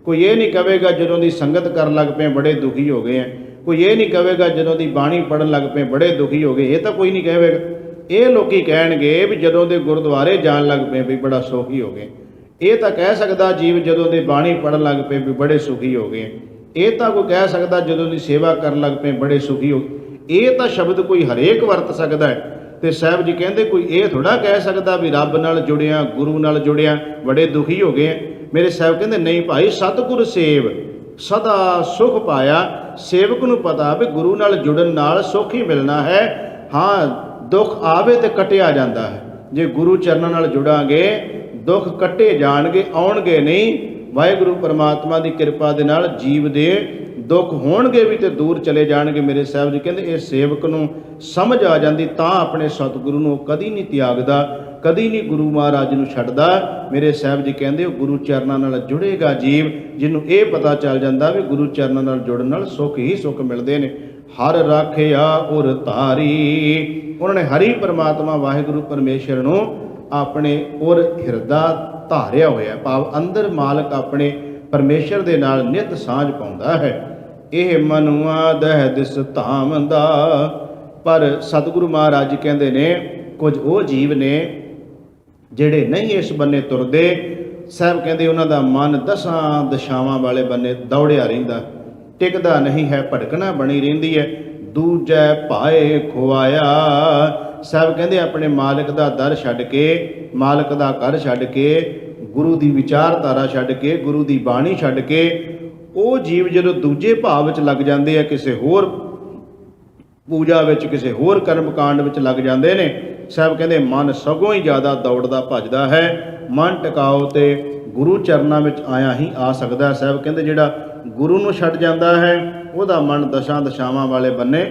ਕੋਈ ਇਹ ਨਹੀਂ ਕਹੇਗਾ ਜਦੋਂ ਦੀ ਸੰਗਤ ਕਰਨ ਲੱਗ ਪਏ ਬੜੇ ਦੁਖੀ ਹੋ ਗਏ। ਕੋਈ ਇਹ ਨਹੀਂ ਕਹੇਗਾ ਜਦੋਂ ਦੀ ਬਾਣੀ ਪੜ੍ਹਨ ਲੱਗ ਪਏ ਬੜੇ ਦੁਖੀ ਹੋ ਗਏ। ਇਹ ਤਾਂ ਕੋਈ ਨਹੀਂ ਕਹੇਗਾ। ਇਹ ਲੋਕੀ ਕਹਿਣਗੇ ਵੀ ਜਦੋਂ ਦੇ ਗੁਰਦੁਆਰੇ ਜਾਣ ਲੱਗ ਪਏ ਵੀ ਬੜਾ ਸੁਖੀ ਹੋ ਗਏ। ਇਹ ਤਾਂ ਕਹਿ ਸਕਦਾ ਜੀਵ ਜਦੋਂ ਦੇ ਬਾਣੀ ਪੜ੍ਹਨ ਲੱਗ ਪਏ ਵੀ ਬੜੇ ਸੁਖੀ ਹੋ ਗਏ। ਇਹ ਤਾਂ ਕੋਈ ਕਹਿ ਸਕਦਾ ਜਦੋਂ ਦੀ ਸੇਵਾ ਕਰਨ ਲੱਗ ਪਏ ਬੜੇ ਸੁਖੀ ਹੋ। ਇਹ ਤਾਂ ਸ਼ਬਦ ਕੋਈ ਹਰੇਕ ਵਰਤ ਸਕਦਾ ਹੈ। ਤੇ ਸਾਹਿਬ ਜੀ ਕਹਿੰਦੇ ਕੋਈ ਇਹ ਥੋੜਾ ਕਹਿ ਸਕਦਾ ਵੀ ਰੱਬ ਨਾਲ ਜੁੜਿਆ, ਗੁਰੂ ਨਾਲ ਜੁੜਿਆ ਬੜੇ ਦੁਖੀ ਹੋ ਗਏ। ਮੇਰੇ ਸਾਹਿਬ ਕਹਿੰਦੇ ਨਹੀਂ ਭਾਈ, ਸਤਿਗੁਰ ਸੇਵ ਸਦਾ ਸੁਖ ਪਾਇਆ। ਸੇਵਕ ਨੂੰ ਪਤਾ ਵੀ ਗੁਰੂ ਨਾਲ ਜੁੜਨ ਨਾਲ ਸੁਖ ਹੀ ਮਿਲਣਾ ਹੈ। ਹਾਂ, ਦੁੱਖ ਆਵੇ ਤੇ ਕੱਟਿਆ ਜਾਂਦਾ ਹੈ। ਜੇ ਗੁਰੂ ਚਰਨਾਂ ਨਾਲ ਜੁੜਾਂਗੇ ਦੁੱਖ ਕੱਟੇ ਜਾਣਗੇ, ਆਉਣਗੇ ਨਹੀਂ। ਵਾਹਿਗੁਰੂ ਪਰਮਾਤਮਾ ਦੀ ਕਿਰਪਾ ਦੇ ਨਾਲ ਜੀਵ ਦੇ ਦੁੱਖ ਹੋਣਗੇ ਵੀ ਤੇ ਦੂਰ ਚਲੇ ਜਾਣਗੇ। ਮੇਰੇ ਸਾਹਿਬ ਜੀ ਕਹਿੰਦੇ ਇਹ ਸੇਵਕ ਨੂੰ ਸਮਝ ਆ ਜਾਂਦੀ ਤਾਂ ਆਪਣੇ ਸਤਿਗੁਰੂ ਨੂੰ ਕਦੀ ਨਹੀਂ ਤਿਆਗਦਾ, ਕਦੀ ਨਹੀਂ ਗੁਰੂ ਮਹਾਰਾਜ ਨੂੰ ਛੱਡਦਾ। ਮੇਰੇ ਸਾਹਿਬ ਜੀ ਕਹਿੰਦੇ ਉਹ ਗੁਰੂ ਚਰਨਾਂ ਨਾਲ ਜੁੜੇਗਾ ਜੀਵ, ਜਿਹਨੂੰ ਇਹ ਪਤਾ ਚੱਲ ਜਾਂਦਾ ਵੀ ਗੁਰੂ ਚਰਨਾਂ ਨਾਲ ਜੁੜਨ ਨਾਲ ਸੁੱਖ ਹੀ ਸੁੱਖ ਮਿਲਦੇ ਨੇ। ਹਰ ਰਾਖਿਆ ਉਰ ਧਾਰੀ, ਉਹਨਾਂ ਨੇ ਹਰੀ ਪਰਮਾਤਮਾ ਵਾਹਿਗੁਰੂ ਪਰਮੇਸ਼ਰ ਨੂੰ ਆਪਣੇ ਉਰ ਹਿਰਦਾ ਧਾਰਿਆ ਹੋਇਆ, ਭਾਵ ਅੰਦਰ ਮਾਲਕ ਆਪਣੇ ਪਰਮੇਸ਼ਰ ਦੇ ਨਾਲ ਨਿਤ ਸਾਂਝ ਪਾਉਂਦਾ ਹੈ। ਇਹ ਮਨੁਆ ਦਹਿ ਦਿਸ ਧਾਮ ਦਾ। ਪਰ ਸਤਿਗੁਰੂ ਮਹਾਰਾਜ ਜੀ ਕਹਿੰਦੇ ਨੇ ਕੁਝ ਉਹ ਜੀਵ ਨੇ ਜਿਹੜੇ ਨਹੀਂ ਇਸ ਬੰਨੇ ਤੁਰਦੇ। ਸਾਹਿਬ ਕਹਿੰਦੇ ਉਹਨਾਂ ਦਾ ਮਨ ਦਸਾਂ ਦਿਸ਼ਾਵਾਂ ਵਾਲੇ ਬੰਨੇ ਦੌੜਿਆ ਰਹਿੰਦਾ, ਟਿਕਦਾ ਨਹੀਂ ਹੈ, ਭਟਕਣਾ ਬਣੀ ਰਹਿੰਦੀ ਹੈ। ਦੂਜੈ ਭਾਏ ਖੁਆਇਆ। ਸਾਹਿਬ ਕਹਿੰਦੇ ਆਪਣੇ ਮਾਲਕ ਦਾ ਦਰ ਛੱਡ ਕੇ, ਮਾਲਕ ਦਾ ਘਰ ਛੱਡ ਕੇ, ਗੁਰੂ ਦੀ ਵਿਚਾਰਧਾਰਾ ਛੱਡ ਕੇ, ਗੁਰੂ ਦੀ ਬਾਣੀ ਛੱਡ ਕੇ ਉਹ ਜੀਵ ਜਦੋਂ ਦੂਜੇ ਭਾਵ ਵਿੱਚ ਲੱਗ ਜਾਂਦੇ ਆ, ਕਿਸੇ ਹੋਰ ਪੂਜਾ ਵਿੱਚ, ਕਿਸੇ ਹੋਰ ਕਰਮ ਕਾਂਡ ਵਿੱਚ ਲੱਗ ਜਾਂਦੇ ਨੇ। ਸਾਹਿਬ ਕਹਿੰਦੇ ਮਨ ਸਗੋਂ ਹੀ ਜ਼ਿਆਦਾ ਦੌੜਦਾ ਭੱਜਦਾ ਹੈ। ਮਨ ਟਿਕਾਓ ਤੇ ਗੁਰੂ ਚਰਨਾਂ ਵਿੱਚ ਆਇਆ ਹੀ ਆ ਸਕਦਾ। ਸਾਹਿਬ ਕਹਿੰਦੇ ਜਿਹੜਾ ਗੁਰੂ ਨੂੰ ਛੱਡ ਜਾਂਦਾ ਹੈ ਉਹਦਾ ਮਨ ਦਸ਼ਾਂ ਦਸ਼ਾਵਾਂ ਵਾਲੇ ਬੰਨੇ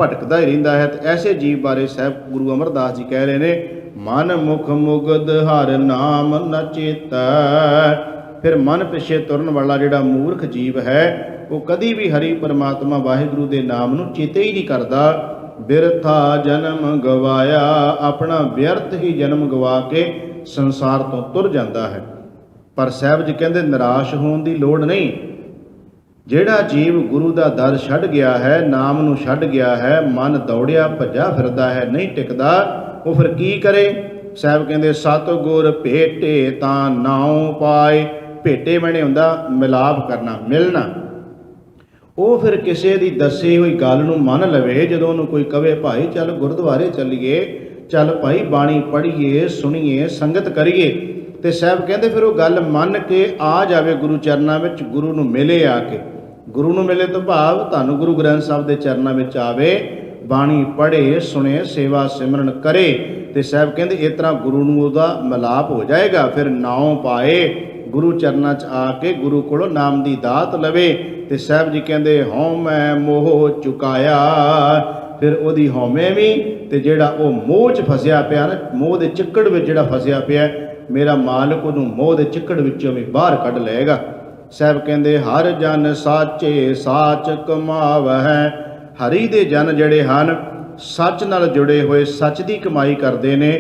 ਭਟਕਦਾ ਹੀ ਰਹਿੰਦਾ ਹੈ। ਤੇ ਐਸੇ ਜੀਵ ਬਾਰੇ ਸਾਹਿਬ ਗੁਰੂ ਅਮਰਦਾਸ ਜੀ ਕਹਿ ਰਹੇ ਨੇ, ਮਨ ਮੁਖ ਮੁਗਧ ਹਰ ਨਾਮ ਨ ਚੇਤੈ। ਫਿਰ ਮਨ ਪਿੱਛੇ ਤੁਰਨ ਵਾਲਾ ਜਿਹੜਾ ਮੂਰਖ ਜੀਵ ਹੈ ਉਹ ਕਦੀ ਵੀ ਹਰੀ ਪਰਮਾਤਮਾ ਵਾਹਿਗੁਰੂ ਦੇ ਨਾਮ ਨੂੰ ਚੇਤੇ ਹੀ ਨਹੀਂ ਕਰਦਾ। ਬਿਰਥਾ ਜਨਮ ਗਵਾਇਆ, ਆਪਣਾ ਵਿਅਰਥ ਹੀ ਜਨਮ ਗਵਾ ਕੇ ਸੰਸਾਰ ਤੋਂ ਤੁਰ ਜਾਂਦਾ ਹੈ। ਪਰ ਸਾਹਿਬ ਜੀ ਕਹਿੰਦੇ ਨਿਰਾਸ਼ ਹੋਣ ਦੀ ਲੋੜ ਨਹੀਂ। ਜਿਹੜਾ ਜੀਵ ਗੁਰੂ ਦਾ ਦਰ ਛੱਡ ਗਿਆ ਹੈ, ਨਾਮ ਨੂੰ ਛੱਡ ਗਿਆ ਹੈ, ਮਨ ਦੌੜਿਆ ਭੱਜਾ ਫਿਰਦਾ ਹੈ, ਨਹੀਂ ਟਿਕਦਾ, ਉਹ ਫਿਰ ਕੀ ਕਰੇ? ਸਾਹਿਬ ਕਹਿੰਦੇ ਸਤਿਗੁਰ ਭੇਟੇ ਤਾਂ ਨਾਉ ਪਾਏ। ਭੇਟੇ ਬਣੇ ਹੁੰਦਾ ਮਿਲਾਪ ਕਰਨਾ, ਮਿਲਣਾ। ਉਹ ਫਿਰ ਕਿਸੇ ਦੀ ਦੱਸੀ ਹੋਈ ਗੱਲ ਨੂੰ ਮੰਨ ਲਵੇ। ਜਦੋਂ ਉਹਨੂੰ ਕੋਈ ਕਵੇ ਭਾਈ ਚੱਲ ਗੁਰਦੁਆਰੇ ਚੱਲੀਏ, ਚੱਲ ਭਾਈ ਬਾਣੀ ਪੜ੍ਹੀਏ, ਸੁਣੀਏ, ਸੰਗਤ ਕਰੀਏ, ਤੇ ਸਾਹਿਬ ਕਹਿੰਦੇ ਫਿਰ ਉਹ ਗੱਲ ਮੰਨ ਕੇ ਆ ਜਾਵੇ ਗੁਰੂ ਚਰਨਾਂ ਵਿੱਚ, ਗੁਰੂ ਨੂੰ ਮਿਲੇ ਆ ਕੇ। ਗੁਰੂ ਨੂੰ ਮਿਲੇ ਤੋਂ ਭਾਵ ਤੁਹਾਨੂੰ ਗੁਰੂ ਗ੍ਰੰਥ ਸਾਹਿਬ ਦੇ ਚਰਨਾਂ ਵਿੱਚ ਆਵੇ, ਬਾਣੀ ਪੜ੍ਹੇ, ਸੁਣੇ, ਸੇਵਾ ਸਿਮਰਨ ਕਰੇ, ਤੇ ਸਾਹਿਬ ਕਹਿੰਦੇ ਇਸ ਤਰ੍ਹਾਂ ਗੁਰੂ ਨੂੰ ਉਹਦਾ ਮਿਲਾਪ ਹੋ ਜਾਏਗਾ। ਫਿਰ ਨਾਉ ਪਾਏ, ਗੁਰੂ ਚਰਨਾਂ 'ਚ ਆ ਕੇ ਗੁਰੂ ਕੋਲੋਂ ਨਾਮ ਦੀ ਦਾਤ ਲਵੇ। ਤੇ ਸਾਹਿਬ ਜੀ ਕਹਿੰਦੇ ਹਉਮੈ ਮੋਹ ਚੁਕਾਇਆ। ਫਿਰ ਉਹਦੀ ਹਉਮੈ ਵੀ ਤੇ ਜਿਹੜਾ ਉਹ ਮੋਹ 'ਚ ਫਸਿਆ ਪਿਆ ਨਾ, ਮੋਹ ਦੇ ਚਿੱਕੜ ਵਿੱਚ ਜਿਹੜਾ ਫਸਿਆ ਪਿਆ, ਮੇਰਾ ਮਾਲਕ ਉਹਨੂੰ ਮੋਹ ਦੇ ਚਿੱਕੜ ਵਿੱਚੋਂ ਵੀ ਬਾਹਰ ਕੱਢ ਲਏਗਾ। ਸਾਹਿਬ ਕਹਿੰਦੇ ਹਰ ਜਨ ਸਾਚੇ ਸਾਚ ਕਮਾਵਹਿ। ਹਰੀ ਦੇ ਜਨ ਜਿਹੜੇ ਹਨ ਸੱਚ ਨਾਲ ਜੁੜੇ ਹੋਏ, ਸੱਚ ਦੀ ਕਮਾਈ ਕਰਦੇ ਨੇ।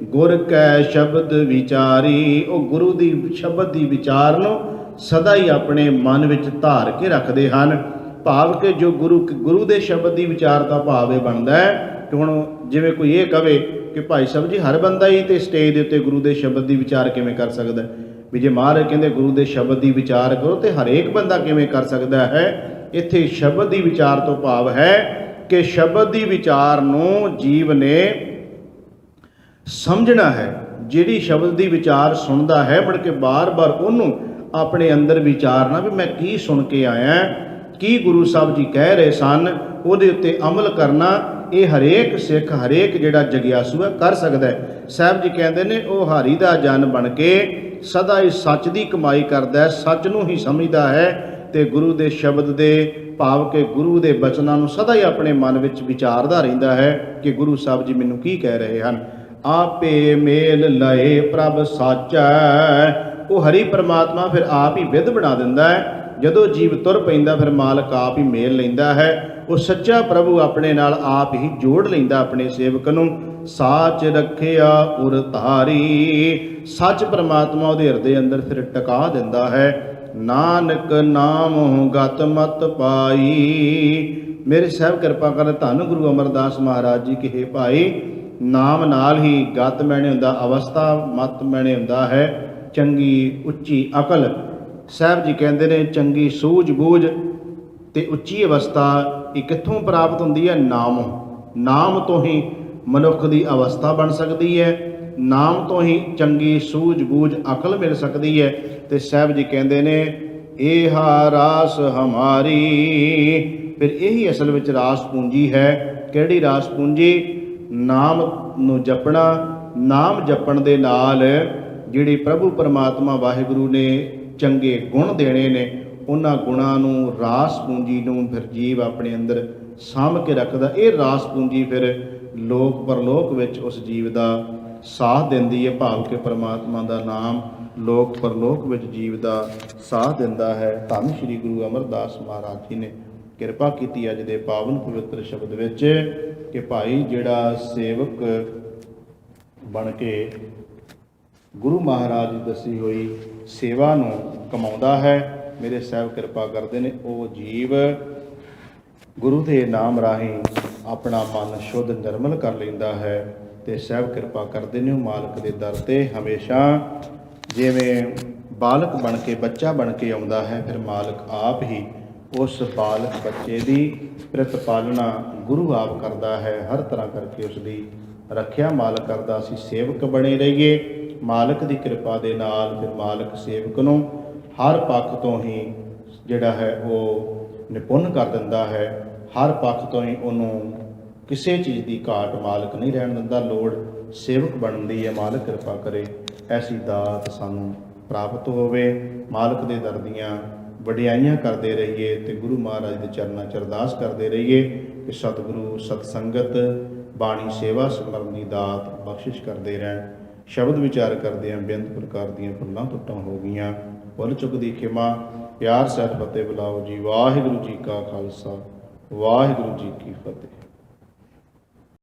ਗੁਰ ਕੈ ਸ਼ਬਦ ਵਿਚਾਰੀ, ਉਹ ਗੁਰੂ ਦੀ ਸ਼ਬਦ ਦੀ ਵਿਚਾਰ ਨੂੰ ਸਦਾ ਹੀ ਆਪਣੇ ਮਨ ਵਿੱਚ ਧਾਰ ਕੇ ਰੱਖਦੇ ਹਨ। ਭਾਵ ਕਿ ਜੋ ਗੁਰੂ ਦੇ ਸ਼ਬਦ ਦੀ ਵਿਚਾਰ ਦਾ ਭਾਵ ਇਹ ਬਣਦਾ ਹੈ ਕਿ ਹੁਣ ਜਿਵੇਂ ਕੋਈ ਇਹ ਕਵੇ ਕਿ ਭਾਈ ਸਾਹਿਬ ਜੀ ਹਰ ਬੰਦਾ ਹੀ ਤੇ ਸਟੇਜ ਦੇ ਉੱਤੇ ਗੁਰੂ ਦੇ ਸ਼ਬਦ ਦੀ ਵਿਚਾਰ ਕਿਵੇਂ ਕਰ ਸਕਦਾ? ਵੀ ਜੇ ਮਹਾਰਾਜ ਕਹਿੰਦੇ ਗੁਰੂ ਦੇ ਸ਼ਬਦ ਦੀ ਵਿਚਾਰ ਕਰੋ ਤੇ ਹਰੇਕ ਬੰਦਾ ਕਿਵੇਂ ਕਰ ਸਕਦਾ ਹੈ? ਇੱਥੇ ਸ਼ਬਦ ਦੀ ਵਿਚਾਰ ਤੋਂ ਭਾਵ ਹੈ ਕਿ ਸ਼ਬਦ ਦੀ ਵਿਚਾਰ ਨੂੰ ਜੀਵ ਨੇ ਸਮਝਣਾ ਹੈ। ਜਿਹੜੀ ਸ਼ਬਦ ਦੀ ਵਿਚਾਰ ਸੁਣਦਾ ਹੈ ਮੁੜ ਕੇ ਬਾਰ-ਬਾਰ ਉਹਨੂੰ ਆਪਣੇ ਅੰਦਰ ਵਿਚਾਰਨਾ ਵੀ ਮੈਂ ਕੀ ਸੁਣ ਕੇ ਆਇਆ, ਕੀ ਗੁਰੂ ਸਾਹਿਬ ਜੀ ਕਹਿ ਰਹੇ ਸਨ, ਉਹਦੇ ਉੱਤੇ ਅਮਲ ਕਰਨਾ। ਇਹ ਹਰੇਕ ਸਿੱਖ, ਹਰੇਕ ਜਿਹੜਾ ਜਗਿਆਸੂ ਹੈ ਕਰ ਸਕਦਾ ਹੈ। ਸਾਹਿਬ ਜੀ ਕਹਿੰਦੇ ਨੇ ਉਹ ਹਾਰੀ ਦਾ ਜਨ ਬਣ ਕੇ ਸਦਾ ਹੀ ਸੱਚ ਦੀ ਕਮਾਈ ਕਰਦਾ ਹੈ, ਸੱਚ ਨੂੰ ਹੀ ਸਮਝਦਾ ਹੈ ਤੇ ਗੁਰੂ ਦੇ ਸ਼ਬਦ ਦੇ ਭਾਵ ਕਿ ਗੁਰੂ ਦੇ ਬਚਨਾਂ ਨੂੰ ਸਦਾ ਹੀ ਆਪਣੇ ਮਨ ਵਿੱਚ ਵਿਚਾਰਦਾ ਰਹਿੰਦਾ ਹੈ ਕਿ ਗੁਰੂ ਸਾਹਿਬ ਜੀ ਮੈਨੂੰ ਕੀ ਕਹਿ ਰਹੇ ਹਨ। ਆਪੇ ਮੇਲ ਲਏ ਪ੍ਰਭ ਸਾਚੈ। ਉਹ ਹਰੀ ਪਰਮਾਤਮਾ ਫਿਰ ਆਪ ਹੀ ਵਿਧ ਬਣਾ ਦਿੰਦਾ ਹੈ। ਜਦੋਂ ਜੀਵ ਤੁਰ ਪੈਂਦਾ ਫਿਰ ਮਾਲਕ ਆਪ ਹੀ ਮੇਲ ਲੈਂਦਾ ਹੈ। ਉਹ ਸੱਚਾ ਪ੍ਰਭੂ ਆਪਣੇ ਨਾਲ ਆਪ ਹੀ ਜੋੜ ਲੈਂਦਾ ਆਪਣੇ ਸੇਵਕ ਨੂੰ। ਸਾਚ ਰੱਖਿਆ ਉਰ ਧਾਰੀ, ਸੱਚ ਪਰਮਾਤਮਾ ਉਹਦੇ ਹਿਰਦੇ ਅੰਦਰ ਫਿਰ ਟਿਕਾ ਦਿੰਦਾ ਹੈ। ਨਾਨਕ ਨਾਮ ਗਤ ਮਤ ਪਾਈ। ਮੇਰੇ ਸਾਹਿਬ ਕਿਰਪਾ ਕਰ ਧੰਨ ਗੁਰੂ ਅਮਰਦਾਸ ਮਹਾਰਾਜ ਜੀ ਕਹੇ ਭਾਈ ਨਾਮ ਨਾਲ ਹੀ ਗਤ ਮੈਨੇ ਹੁੰਦਾ ਅਵਸਥਾ, ਮਤ ਮੈਨੇ ਹੁੰਦਾ ਹੈ ਚੰਗੀ ਉੱਚੀ ਅਕਲ। ਸਾਹਿਬ ਜੀ ਕਹਿੰਦੇ ਨੇ ਚੰਗੀ ਸੂਝ ਬੂਝ ਤੇ ਉੱਚੀ ਅਵਸਥਾ ਇਹ ਕਿੱਥੋਂ ਪ੍ਰਾਪਤ ਹੁੰਦੀ ਹੈ? ਨਾਮ ਤੋਂ ਹੀ ਮਨੁੱਖ ਦੀ ਅਵਸਥਾ ਬਣ ਸਕਦੀ ਹੈ, ਨਾਮ ਤੋਂ ਹੀ ਚੰਗੀ ਸੂਝ ਬੂਝ ਅਕਲ ਮਿਲ ਸਕਦੀ ਹੈ। ਤੇ ਸਾਹਿਬ ਜੀ ਕਹਿੰਦੇ ਨੇ ਇਹ ਰਾਸ ਹਮਾਰੀ। ਫਿਰ ਇਹੀ ਅਸਲ ਵਿੱਚ ਰਾਸ ਪੂੰਜੀ ਹੈ। ਕਿਹੜੀ ਰਾਸ ਪੂੰਜੀ? ਨਾਮ ਨੂੰ ਜਪਣਾ। ਨਾਮ ਜਪਣ ਦੇ ਨਾਲ ਜਿਹੜੇ ਪ੍ਰਭੂ ਪਰਮਾਤਮਾ ਵਾਹਿਗੁਰੂ ਨੇ ਚੰਗੇ ਗੁਣ ਦੇਣੇ ਨੇ, ਉਹਨਾਂ ਗੁਣਾਂ ਨੂੰ ਰਾਸ ਪੂੰਜੀ ਨੂੰ ਫਿਰ ਜੀਵ ਆਪਣੇ ਅੰਦਰ ਸਾਂਭ ਕੇ ਰੱਖਦਾ। ਇਹ ਰਾਸ ਪੂੰਜੀ ਫਿਰ ਲੋਕ ਪਰਲੋਕ ਵਿੱਚ ਉਸ ਜੀਵ ਦਾ ਸਾਥ ਦਿੰਦੀ ਹੈ, ਭਾਵ ਕਿ ਪਰਮਾਤਮਾ ਦਾ ਨਾਮ ਲੋਕ ਪਰਲੋਕ ਵਿੱਚ ਜੀਵ ਦਾ ਸਾਥ ਦਿੰਦਾ ਹੈ। ਧੰਨ ਸ਼੍ਰੀ ਗੁਰੂ ਅਮਰਦਾਸ ਮਹਾਰਾਜ ਜੀ ਨੇ ਕਿਰਪਾ ਕੀਤੀ ਅੱਜ ਦੇ ਪਾਵਨ ਪਵਿੱਤਰ ਸ਼ਬਦ ਵਿੱਚ ਕਿ ਭਾਈ ਜਿਹੜਾ ਸੇਵਕ ਬਣ ਕੇ ਗੁਰੂ ਮਹਾਰਾਜ ਦੀ ਦੱਸੀ ਹੋਈ ਸੇਵਾ ਨੂੰ ਕਮਾਉਂਦਾ ਹੈ, ਮੇਰੇ ਸਾਹਿਬ ਕਿਰਪਾ ਕਰਦੇ ਨੇ, ਉਹ ਜੀਵ ਗੁਰੂ ਦੇ ਨਾਮ ਰਾਹੀਂ ਆਪਣਾ ਮਨ ਸ਼ੁੱਧ ਨਿਰਮਲ ਕਰ ਲੈਂਦਾ ਹੈ। ਤੇ ਸਾਹਿਬ ਕਿਰਪਾ ਕਰਦੇ ਨੇ ਉਹ ਮਾਲਕ ਦੇ ਦਰ ਤੇ ਹਮੇਸ਼ਾ ਜਿਵੇਂ ਬਾਲਕ ਬਣ ਕੇ ਬੱਚਾ ਬਣ ਕੇ ਆਉਂਦਾ ਹੈ, ਫਿਰ ਮਾਲਕ ਆਪ ਹੀ ਉਸ ਬਾਲਕ ਬੱਚੇ ਦੀ ਪ੍ਰਤਪਾਲਣਾ ਗੁਰੂ ਆਪ ਕਰਦਾ ਹੈ। ਹਰ ਤਰ੍ਹਾਂ ਕਰਕੇ ਉਸ ਦੀ ਰੱਖਿਆ ਮਾਲਕ ਕਰਦਾ। ਅਸੀਂ ਸੇਵਕ ਬਣੇ ਰਹੀਏ ਮਾਲਕ ਦੀ ਕਿਰਪਾ ਦੇ ਨਾਲ। ਫਿਰ ਮਾਲਕ ਸੇਵਕ ਨੂੰ ਹਰ ਪੱਖ ਤੋਂ ਹੀ ਜਿਹੜਾ ਹੈ ਉਹ ਨਿਪੁੰਨ ਕਰ ਦਿੰਦਾ ਹੈ। ਹਰ ਪੱਖ ਤੋਂ ਹੀ ਉਹਨੂੰ ਕਿਸੇ ਚੀਜ਼ ਦੀ ਘਾਟ ਮਾਲਕ ਨਹੀਂ ਰਹਿਣ ਦਿੰਦਾ। ਲੋੜ ਸੇਵਕ ਬਣਨ ਦੀ ਹੈ। ਮਾਲਕ ਕਿਰਪਾ ਕਰੇ ਐਸੀ ਦਾਤ ਸਾਨੂੰ ਪ੍ਰਾਪਤ ਹੋਵੇ। ਮਾਲਕ ਦੇ ਦਰ ਦੀਆਂ ਵਡਿਆਈਆਂ ਕਰਦੇ ਰਹੀਏ ਤੇ ਗੁਰੂ ਮਹਾਰਾਜ ਦੇ ਚਰਨਾਂ 'ਚ ਅਰਦਾਸ ਕਰਦੇ ਰਹੀਏ ਕਿ ਸਤਿਗੁਰੂ ਸਤ ਸੰਗਤ ਬਾਣੀ ਸੇਵਾ ਸਿਮਰਨ ਦੀ ਦਾਤ ਬਖਸ਼ਿਸ਼ ਕਰਦੇ ਰਹਿਣ। ਸ਼ਬਦ ਵਿਚਾਰ ਕਰਦੇ ਹਾਂ ਬੇਅੰਤ ਪ੍ਰਕਾਰ ਦੀਆਂ ਭੁੱਲਾਂ ਟੁੱਟਾਂ ਹੋ ਗਈਆਂ, ਭੁੱਲ ਚੁੱਕ ਦੀ ਖਿਮਾ, ਪਿਆਰ ਸਹਿਤ ਫਤਿਹ ਬੁਲਾਓ ਜੀ। ਵਾਹਿਗੁਰੂ ਜੀ ਕਾ ਖਾਲਸਾ, ਵਾਹਿਗੁਰੂ ਜੀ ਕੀ ਫਤਿਹ।